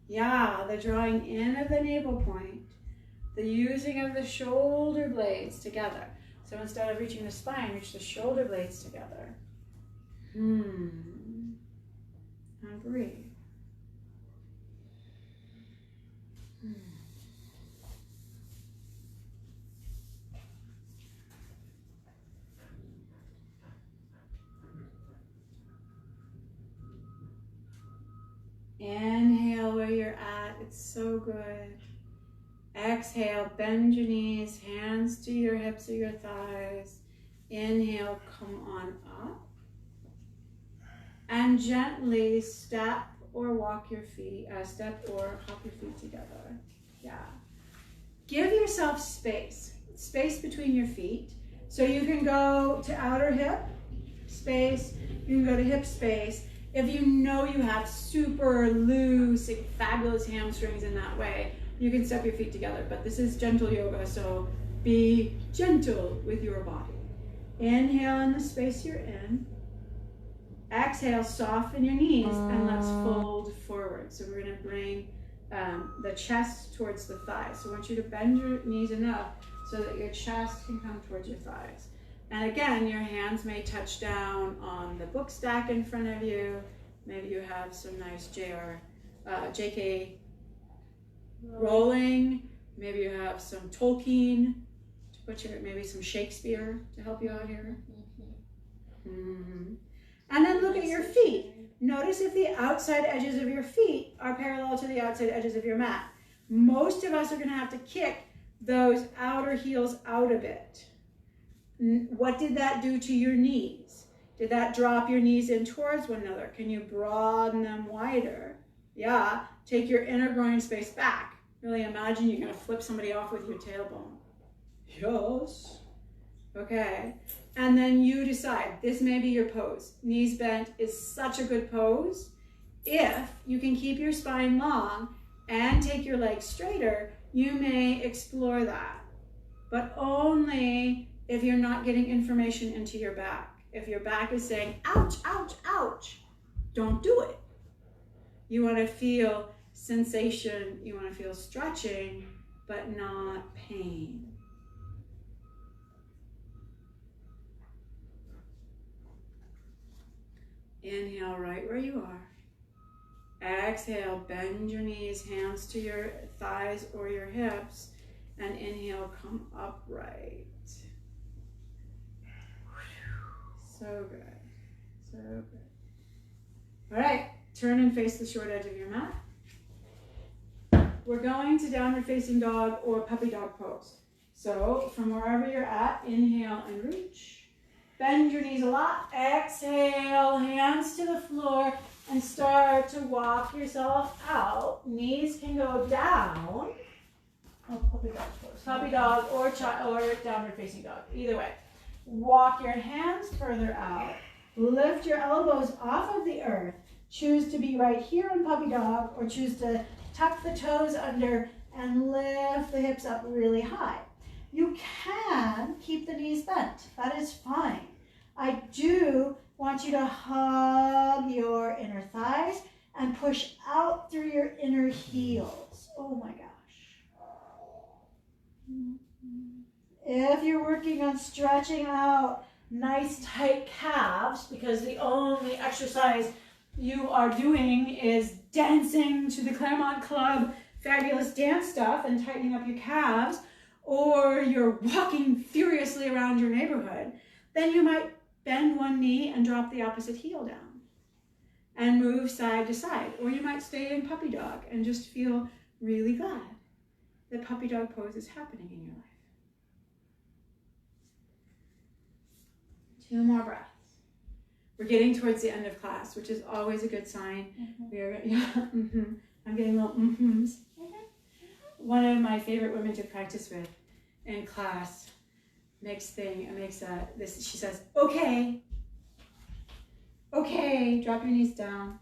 Yeah, the drawing in of the navel point, the using of the shoulder blades together. So instead of reaching the spine, reach the shoulder blades together. And breathe. Inhale where you're at. It's so good. Exhale, bend your knees, hands to your hips or your thighs. Inhale, come on up. And gently step or walk your feet, step or hop your feet together. Yeah. Give yourself space between your feet. So you can go to outer hip space, you can go to hip space. If you know you have super loose, fabulous hamstrings in that way, you can step your feet together. But this is gentle yoga, so be gentle with your body. Inhale in the space you're in. Exhale, soften your knees, and let's fold forward. So we're going to bring the chest towards the thighs. So I want you to bend your knees enough so that your chest can come towards your thighs. And again, your hands may touch down on the book stack in front of you. Maybe you have some nice JK rolling. Maybe you have some Tolkien to put your, maybe some Shakespeare to help you out here. And then look at your feet. Notice if the outside edges of your feet are parallel to the outside edges of your mat. Most of us are going to have to kick those outer heels out a bit. What did that do to your knees? Did that drop your knees in towards one another? Can you broaden them wider? Yeah. Take your inner groin space back. Really imagine you're going to flip somebody off with your tailbone. Yes. Okay. And then you decide. This may be your pose. Knees bent is such a good pose. If you can keep your spine long and take your legs straighter, you may explore that. But only if you're not getting information into your back. If your back is saying, ouch, ouch, ouch, don't do it. You want to feel sensation, you want to feel stretching, but not pain. Inhale right where you are. Exhale, bend your knees, hands to your thighs or your hips, and inhale, come upright. So good, so good. All right, turn and face the short edge of your mat. We're going to downward facing dog or puppy dog pose. So from wherever you're at, inhale and reach. Bend your knees a lot. Exhale, hands to the floor, and start to walk yourself out. Knees can go down. Oh, puppy dog pose. Puppy dog or downward facing dog, either way. Walk your hands further out. Lift your elbows off of the earth. Choose to be right here in puppy dog or choose to tuck the toes under and lift the hips up really high. You can keep the knees bent. That is fine. I do want you to hug your inner thighs and push out through your inner heels. Oh my gosh. If you're working on stretching out nice tight calves, because the only exercise you are doing is dancing to the Claremont Club fabulous dance stuff and tightening up your calves, or you're walking furiously around your neighborhood, then you might bend one knee and drop the opposite heel down and move side to side. Or you might stay in puppy dog and just feel really glad that puppy dog pose is happening in your life. 2 more breaths. We're getting towards the end of class, which is always a good sign. I'm getting little mm-hms. One of my favorite women to practice with in class makes this. She says, "Okay, drop your knees down."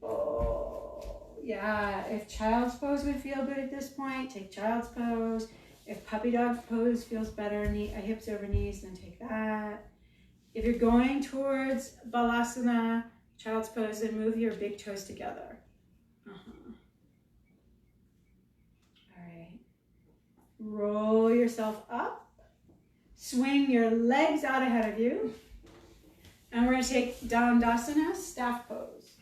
Oh, yeah. If child's pose would feel good at this point, take child's pose. If puppy dog pose feels better, hips over knees, then take that. If you're going towards balasana, child's pose, then move your big toes together. Roll yourself up, swing your legs out ahead of you, and we're going to take Dandasana, staff pose.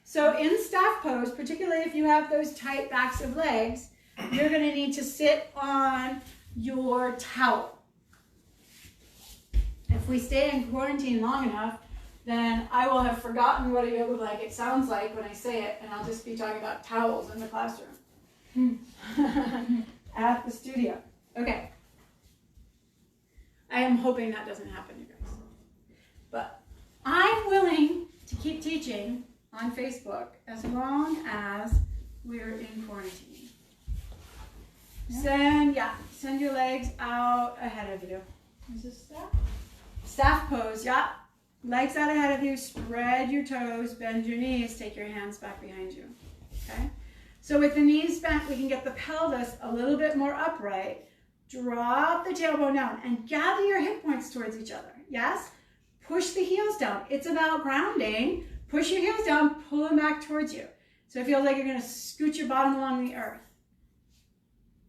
So in staff pose, particularly if you have those tight backs of legs, you're going to need to sit on your towel. If we stay in quarantine long enough, then I will have forgotten what a yoga blanket sounds like when I say it, and I'll just be talking about towels in the classroom. At the studio. Okay. I am hoping that doesn't happen, you guys. But I'm willing to keep teaching on Facebook as long as we're in quarantine. Yeah. Send your legs out ahead of you. Is this staff? Staff pose, yeah. Legs out ahead of you, spread your toes, bend your knees, take your hands back behind you. Okay? So with the knees bent, we can get the pelvis a little bit more upright. Drop the tailbone down and gather your hip points towards each other. Yes? Push the heels down. It's about grounding. Push your heels down, pull them back towards you. So it feels like you're going to scoot your bottom along the earth.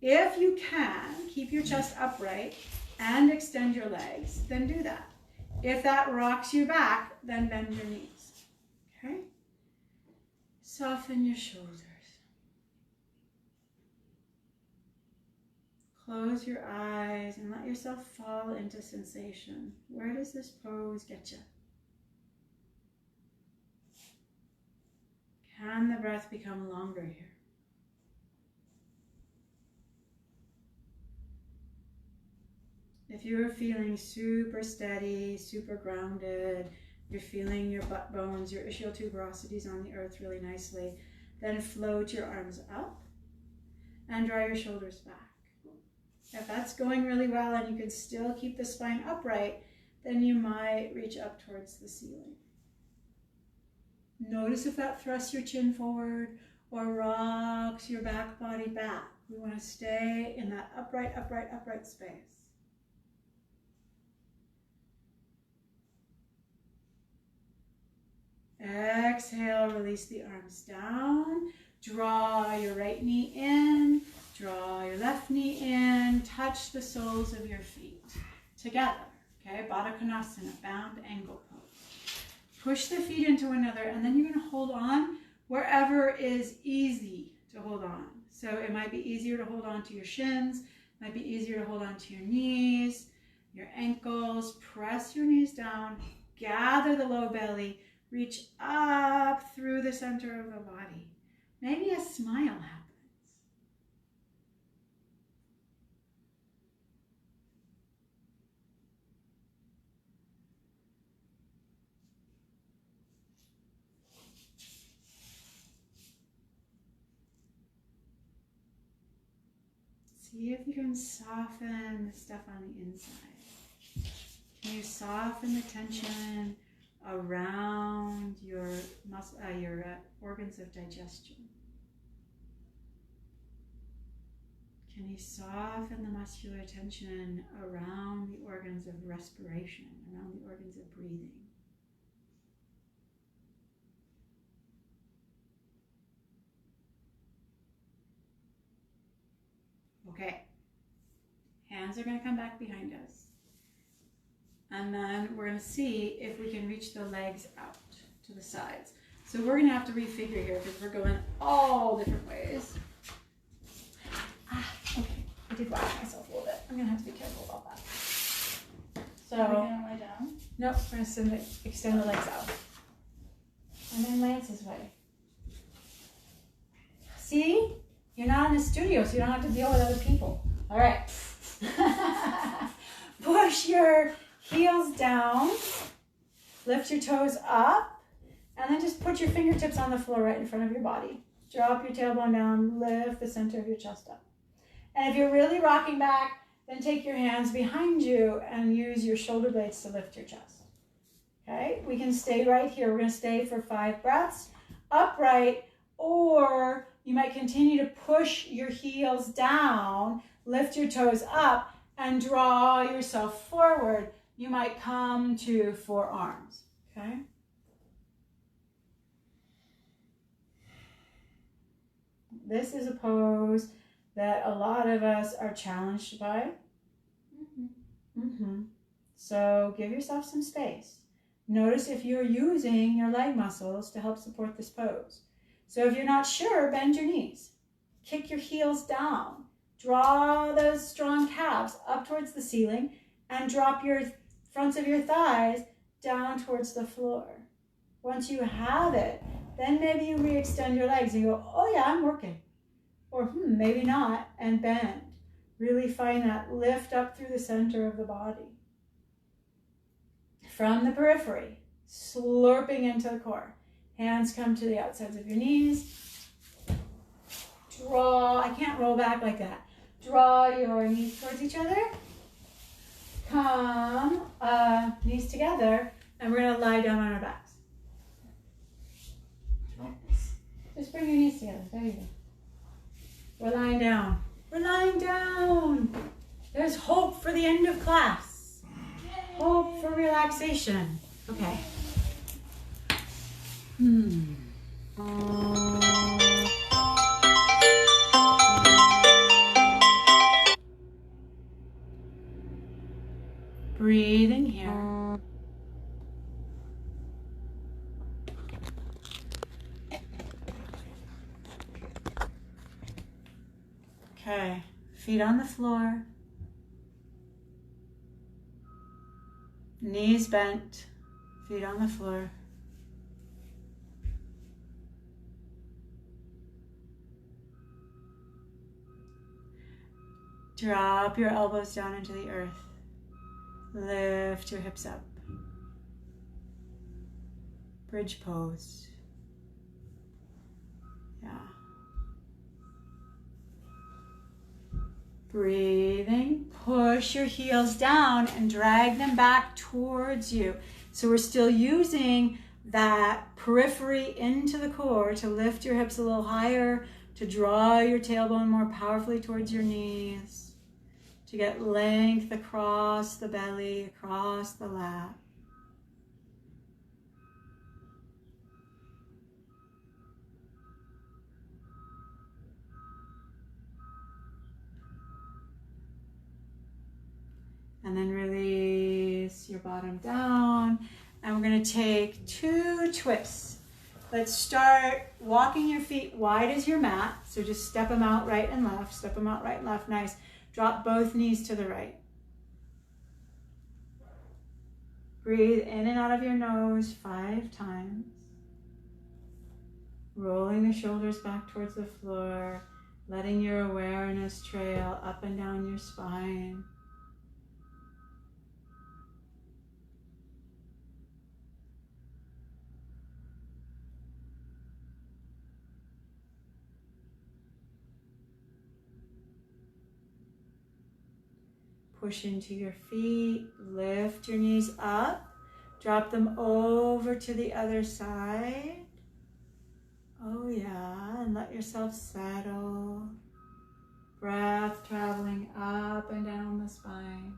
If you can, keep your chest upright and extend your legs, then do that. If that rocks you back, then bend your knees. Okay? Soften your shoulders. Close your eyes and let yourself fall into sensation. Where does this pose get you? Can the breath become longer here? If you're feeling super steady, super grounded, you're feeling your butt bones, your ischial tuberosities on the earth really nicely, then float your arms up and draw your shoulders back. If that's going really well and you can still keep the spine upright, then you might reach up towards the ceiling. Notice if that thrusts your chin forward or rocks your back body back. We want to stay in that upright space. Exhale, release the arms down. Draw your right knee in. Draw your left knee in. Touch the soles of your feet together. Okay, Baddha Konasana, bound angle pose. Push the feet into one another, and then you're going to hold on wherever is easy to hold on. So it might be easier to hold on to your shins. It might be easier to hold on to your knees, your ankles. Press your knees down. Gather the low belly. Reach up through the center of the body. Maybe a smile happens. See if you can soften the stuff on the inside. Can you soften the tension around your organs of digestion? Can you soften the muscular tension around the organs of respiration, around the organs of breathing? Okay, hands are going to come back behind us. And then we're going to see if we can reach the legs out to the sides. So we're going to have to refigure here because we're going all different ways. Okay, I did whack myself a little bit. I'm gonna have to be careful about that. So we're So, gonna lie down. nope, we're gonna extend the legs out. And then Lance's way. See? You're not in the studio, so you don't have to deal with other people. All right. Push your heels down. Lift your toes up. And then just put your fingertips on the floor right in front of your body. Drop your tailbone down. Lift the center of your chest up. And if you're really rocking back, then take your hands behind you and use your shoulder blades to lift your chest. Okay? We can stay right here. We're going to stay for 5 breaths. Upright, or you might continue to push your heels down, lift your toes up, and draw yourself forward. You might come to forearms. Okay? This is a pose that a lot of us are challenged by. So give yourself some space. Notice if you're using your leg muscles to help support this pose. So if you're not sure, bend your knees. Kick your heels down. Draw those strong calves up towards the ceiling and drop your fronts of your thighs down towards the floor. Once you have it, then maybe you re-extend your legs and go, oh yeah, I'm working. Or maybe not, and bend. Really find that lift up through the center of the body. From the periphery, slurping into the core. Hands come to the outsides of your knees. Draw, I can't roll back like that. Draw your knees towards each other. Come, knees together, and we're gonna lie down on our backs. Just bring your knees together, there you go. We're lying down. We're lying down. There's hope for the end of class. Hope for relaxation. Okay. Breathing here. Okay, feet on the floor. Knees bent, feet on the floor. Drop your elbows down into the earth. Lift your hips up. Bridge pose. Yeah. Breathing. Push your heels down and drag them back towards you. So we're still using that periphery into the core to lift your hips a little higher, to draw your tailbone more powerfully towards your knees, to get length across the belly, across the lap. And then release your bottom down. And we're gonna take 2 twists. Let's start walking your feet wide as your mat. So just step them out right and left, step them out right and left, nice. Drop both knees to the right. Breathe in and out of your nose 5 times. Rolling the shoulders back towards the floor, letting your awareness trail up and down your spine. Push into your feet, lift your knees up, drop them over to the other side. Oh yeah, and let yourself settle. Breath traveling up and down the spine.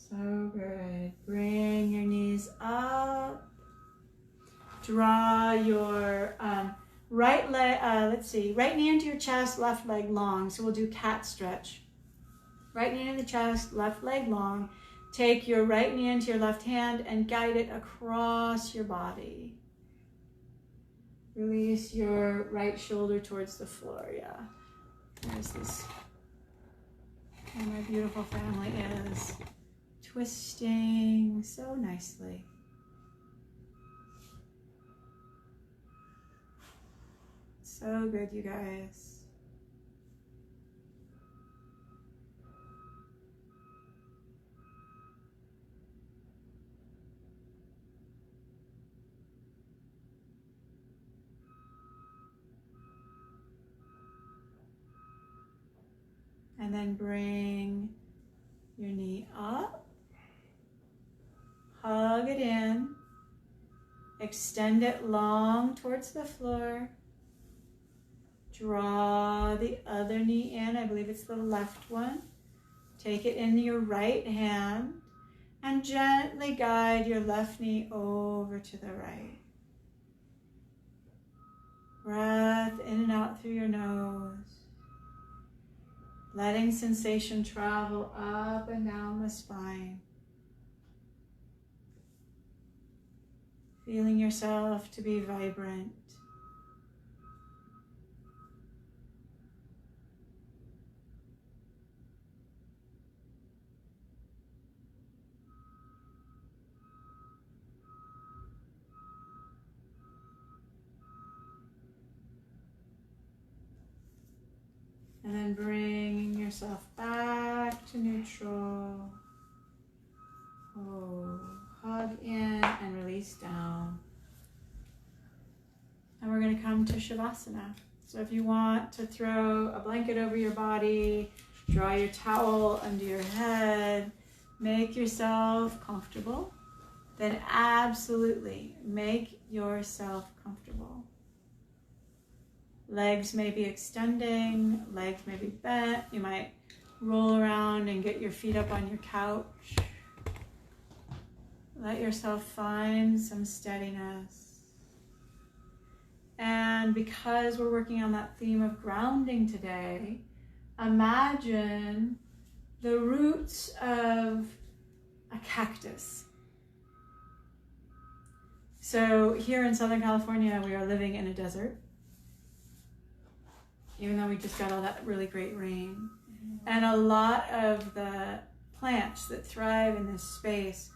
So good. Bring your knees up. Draw your Right leg, right knee into your chest, left leg long. So we'll do cat stretch. Right knee into the chest, left leg long. Take your right knee into your left hand and guide it across your body. Release your right shoulder towards the floor, yeah. There's this, where my beautiful family is. Twisting so nicely. So good, you guys. And then bring your knee up, hug it in, extend it long towards the floor, draw the other knee in, I believe it's the left one, take it in your right hand, and gently guide your left knee over to the right. Breath in and out through your nose. Letting sensation travel up and down the spine. Feeling yourself to be vibrant. And then bringing yourself back to neutral. Oh, hug in and release down. And we're going to come to Shavasana. So if you want to throw a blanket over your body, draw your towel under your head, make yourself comfortable, then absolutely make yourself comfortable. Legs may be extending, legs may be bent. You might roll around and get your feet up on your couch. Let yourself find some steadiness. And because we're working on that theme of grounding today, imagine the roots of a cactus. So here in Southern California, we are living in a desert, even though we just got all that really great rain. And a lot of the plants that thrive in this space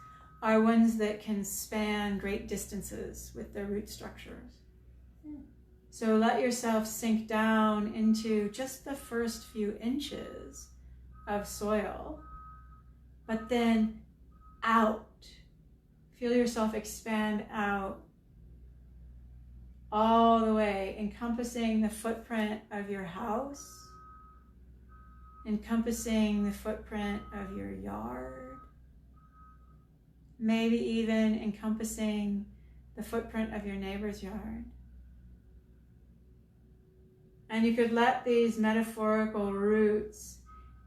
are ones that can span great distances with their root structures. So let yourself sink down into just the first few inches of soil, but then out. Feel yourself expand out all the way, encompassing the footprint of your house, encompassing the footprint of your yard, maybe even encompassing the footprint of your neighbor's yard. And you could let these metaphorical roots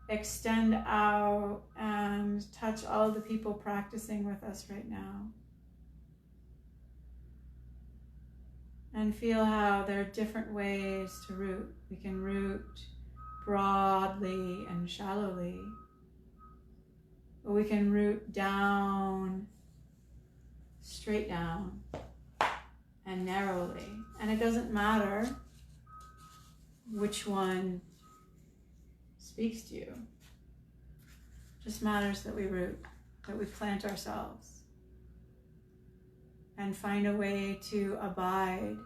extend out and touch all the people practicing with us right now. And feel how there are different ways to root. We can root broadly and shallowly, or we can root down, straight down, and narrowly. And it doesn't matter which one speaks to you. It just matters that we root, that we plant ourselves and find a way to abide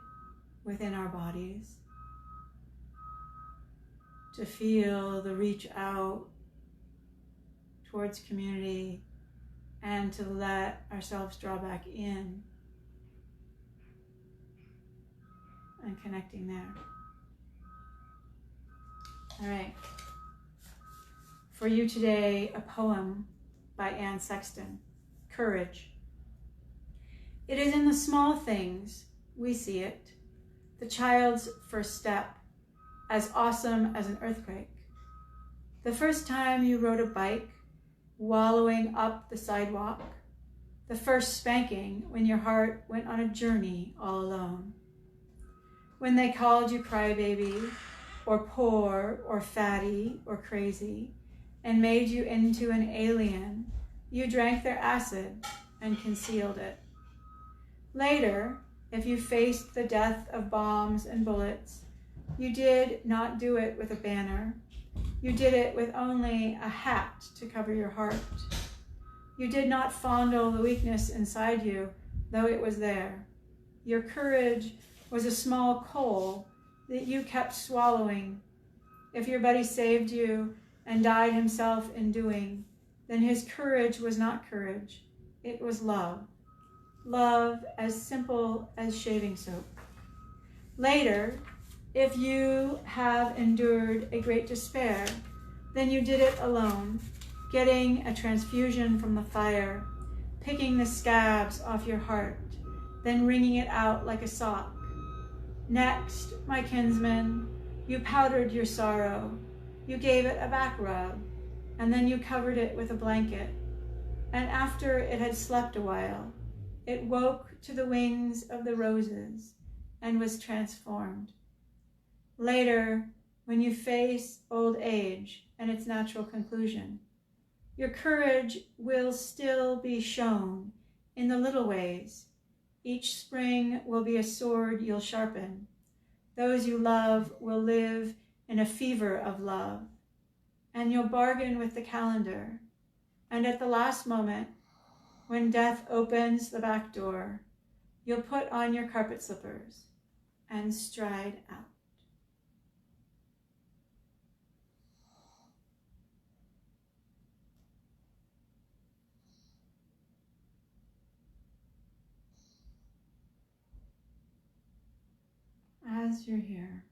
within our bodies, to feel the reach out towards community and to let ourselves draw back in and connecting there. All right. For you today, a poem by Anne Sexton, Courage. It is in the small things we see it, the child's first step, as awesome as an earthquake. The first time you rode a bike, wallowing up the sidewalk. The first spanking when your heart went on a journey all alone. when they called you crybaby or poor or fatty or crazy and made you into an alien, you drank their acid and concealed it. Later, if you faced the death of bombs and bullets, you did not do it with a banner. You did it with only a hat to cover your heart. You did not fondle the weakness inside you, though it was there. Your courage was a small coal that you kept swallowing. If your buddy saved you and died himself in doing, then his courage was not courage. It was love. Love as simple as shaving soap. Later, if you have endured a great despair, then you did it alone, getting a transfusion from the fire, picking the scabs off your heart, then wringing it out like a sock. Next, my kinsman, you powdered your sorrow. You gave it a back rub, and then you covered it with a blanket. And after it had slept a while, it woke to the wings of the roses and was transformed. Later, when you face old age and its natural conclusion, your courage will still be shown in the little ways. Each spring will be a sword you'll sharpen. Those you love will live in a fever of love, and you'll bargain with the calendar. And at the last moment, when death opens the back door, you'll put on your carpet slippers and stride out. As you're here,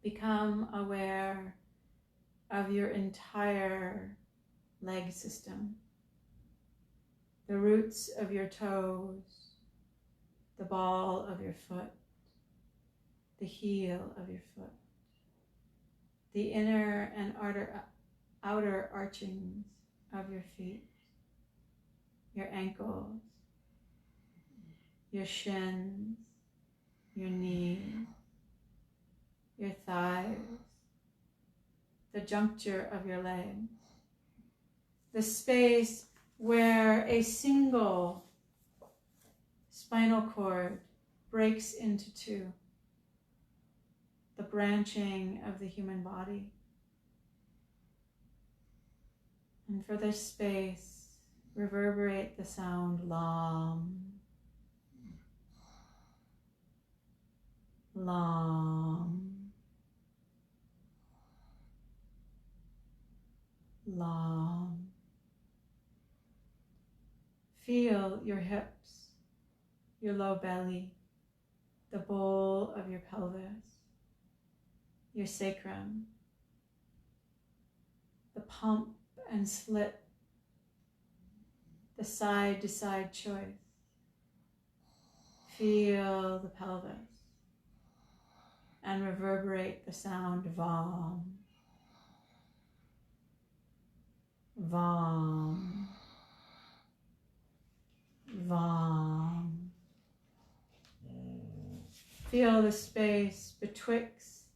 become aware of your entire leg system, the roots of your toes, the ball of your foot, the heel of your foot, the inner and outer archings of your feet, your ankles, your shins, your knees, your thighs, the juncture of your legs, the space where a single spinal cord breaks into two, the branching of the human body. And for this space, reverberate the sound LAM. LAM. LAM. Feel your hips, your low belly, the bowl of your pelvis, your sacrum, the pump and slit, the side-to-side choice. Feel the pelvis and reverberate the sound VAM. VAM. VAM. Feel the space betwixt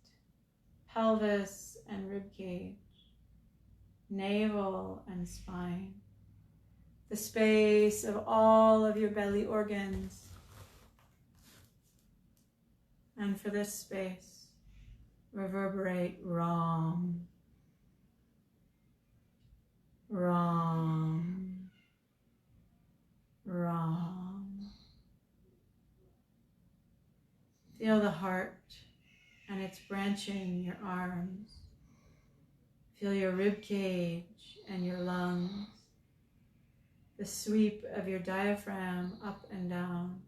pelvis and ribcage, navel and spine, the space of all of your belly organs. And for this space, reverberate RAM. RAM. RAM. Feel the heart and its branching your arms. Feel your rib cage and your lungs, the sweep of your diaphragm up and down.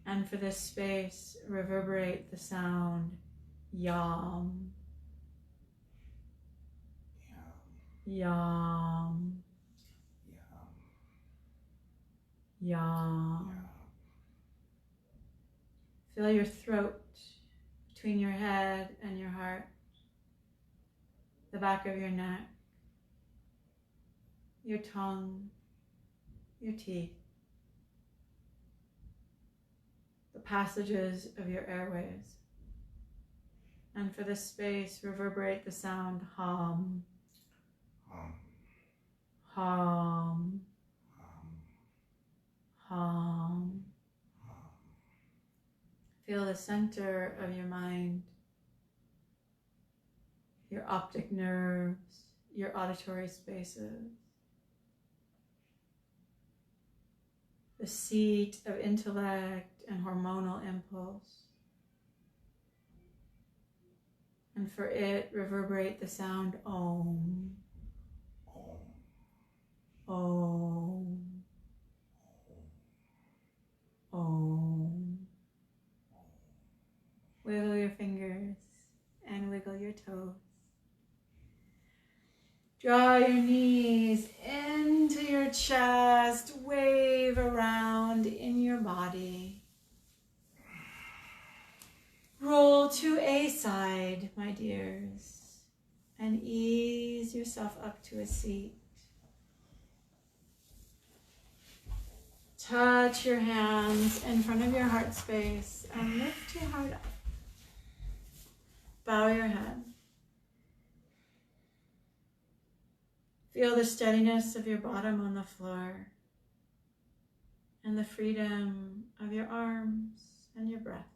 And for this space, reverberate the sound YAM. YAM. YAM. Feel your throat between your head and your heart, the back of your neck, your tongue, your teeth, passages of your airways. And for this space, reverberate the sound hum, hum, hum. Feel the center of your mind, your optic nerves, your auditory spaces, the seat of intellect and hormonal impulse. And for it, reverberate the sound Om, Om, Om. Wiggle your fingers and wiggle your toes. Draw your knees into your chest, wave around in your body. Roll to a side, my dears, and ease yourself up to a seat. Touch your hands in front of your heart space and lift your heart up. Bow your head. Feel the steadiness of your bottom on the floor and the freedom of your arms and your breath.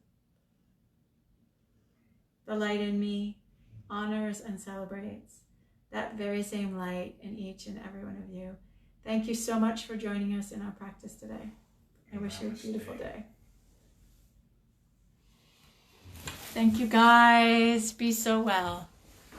The light in me honors and celebrates that very same light in each and every one of you. Thank you so much for joining us in our practice today. I wish you a beautiful day. Thank you guys. Be so well.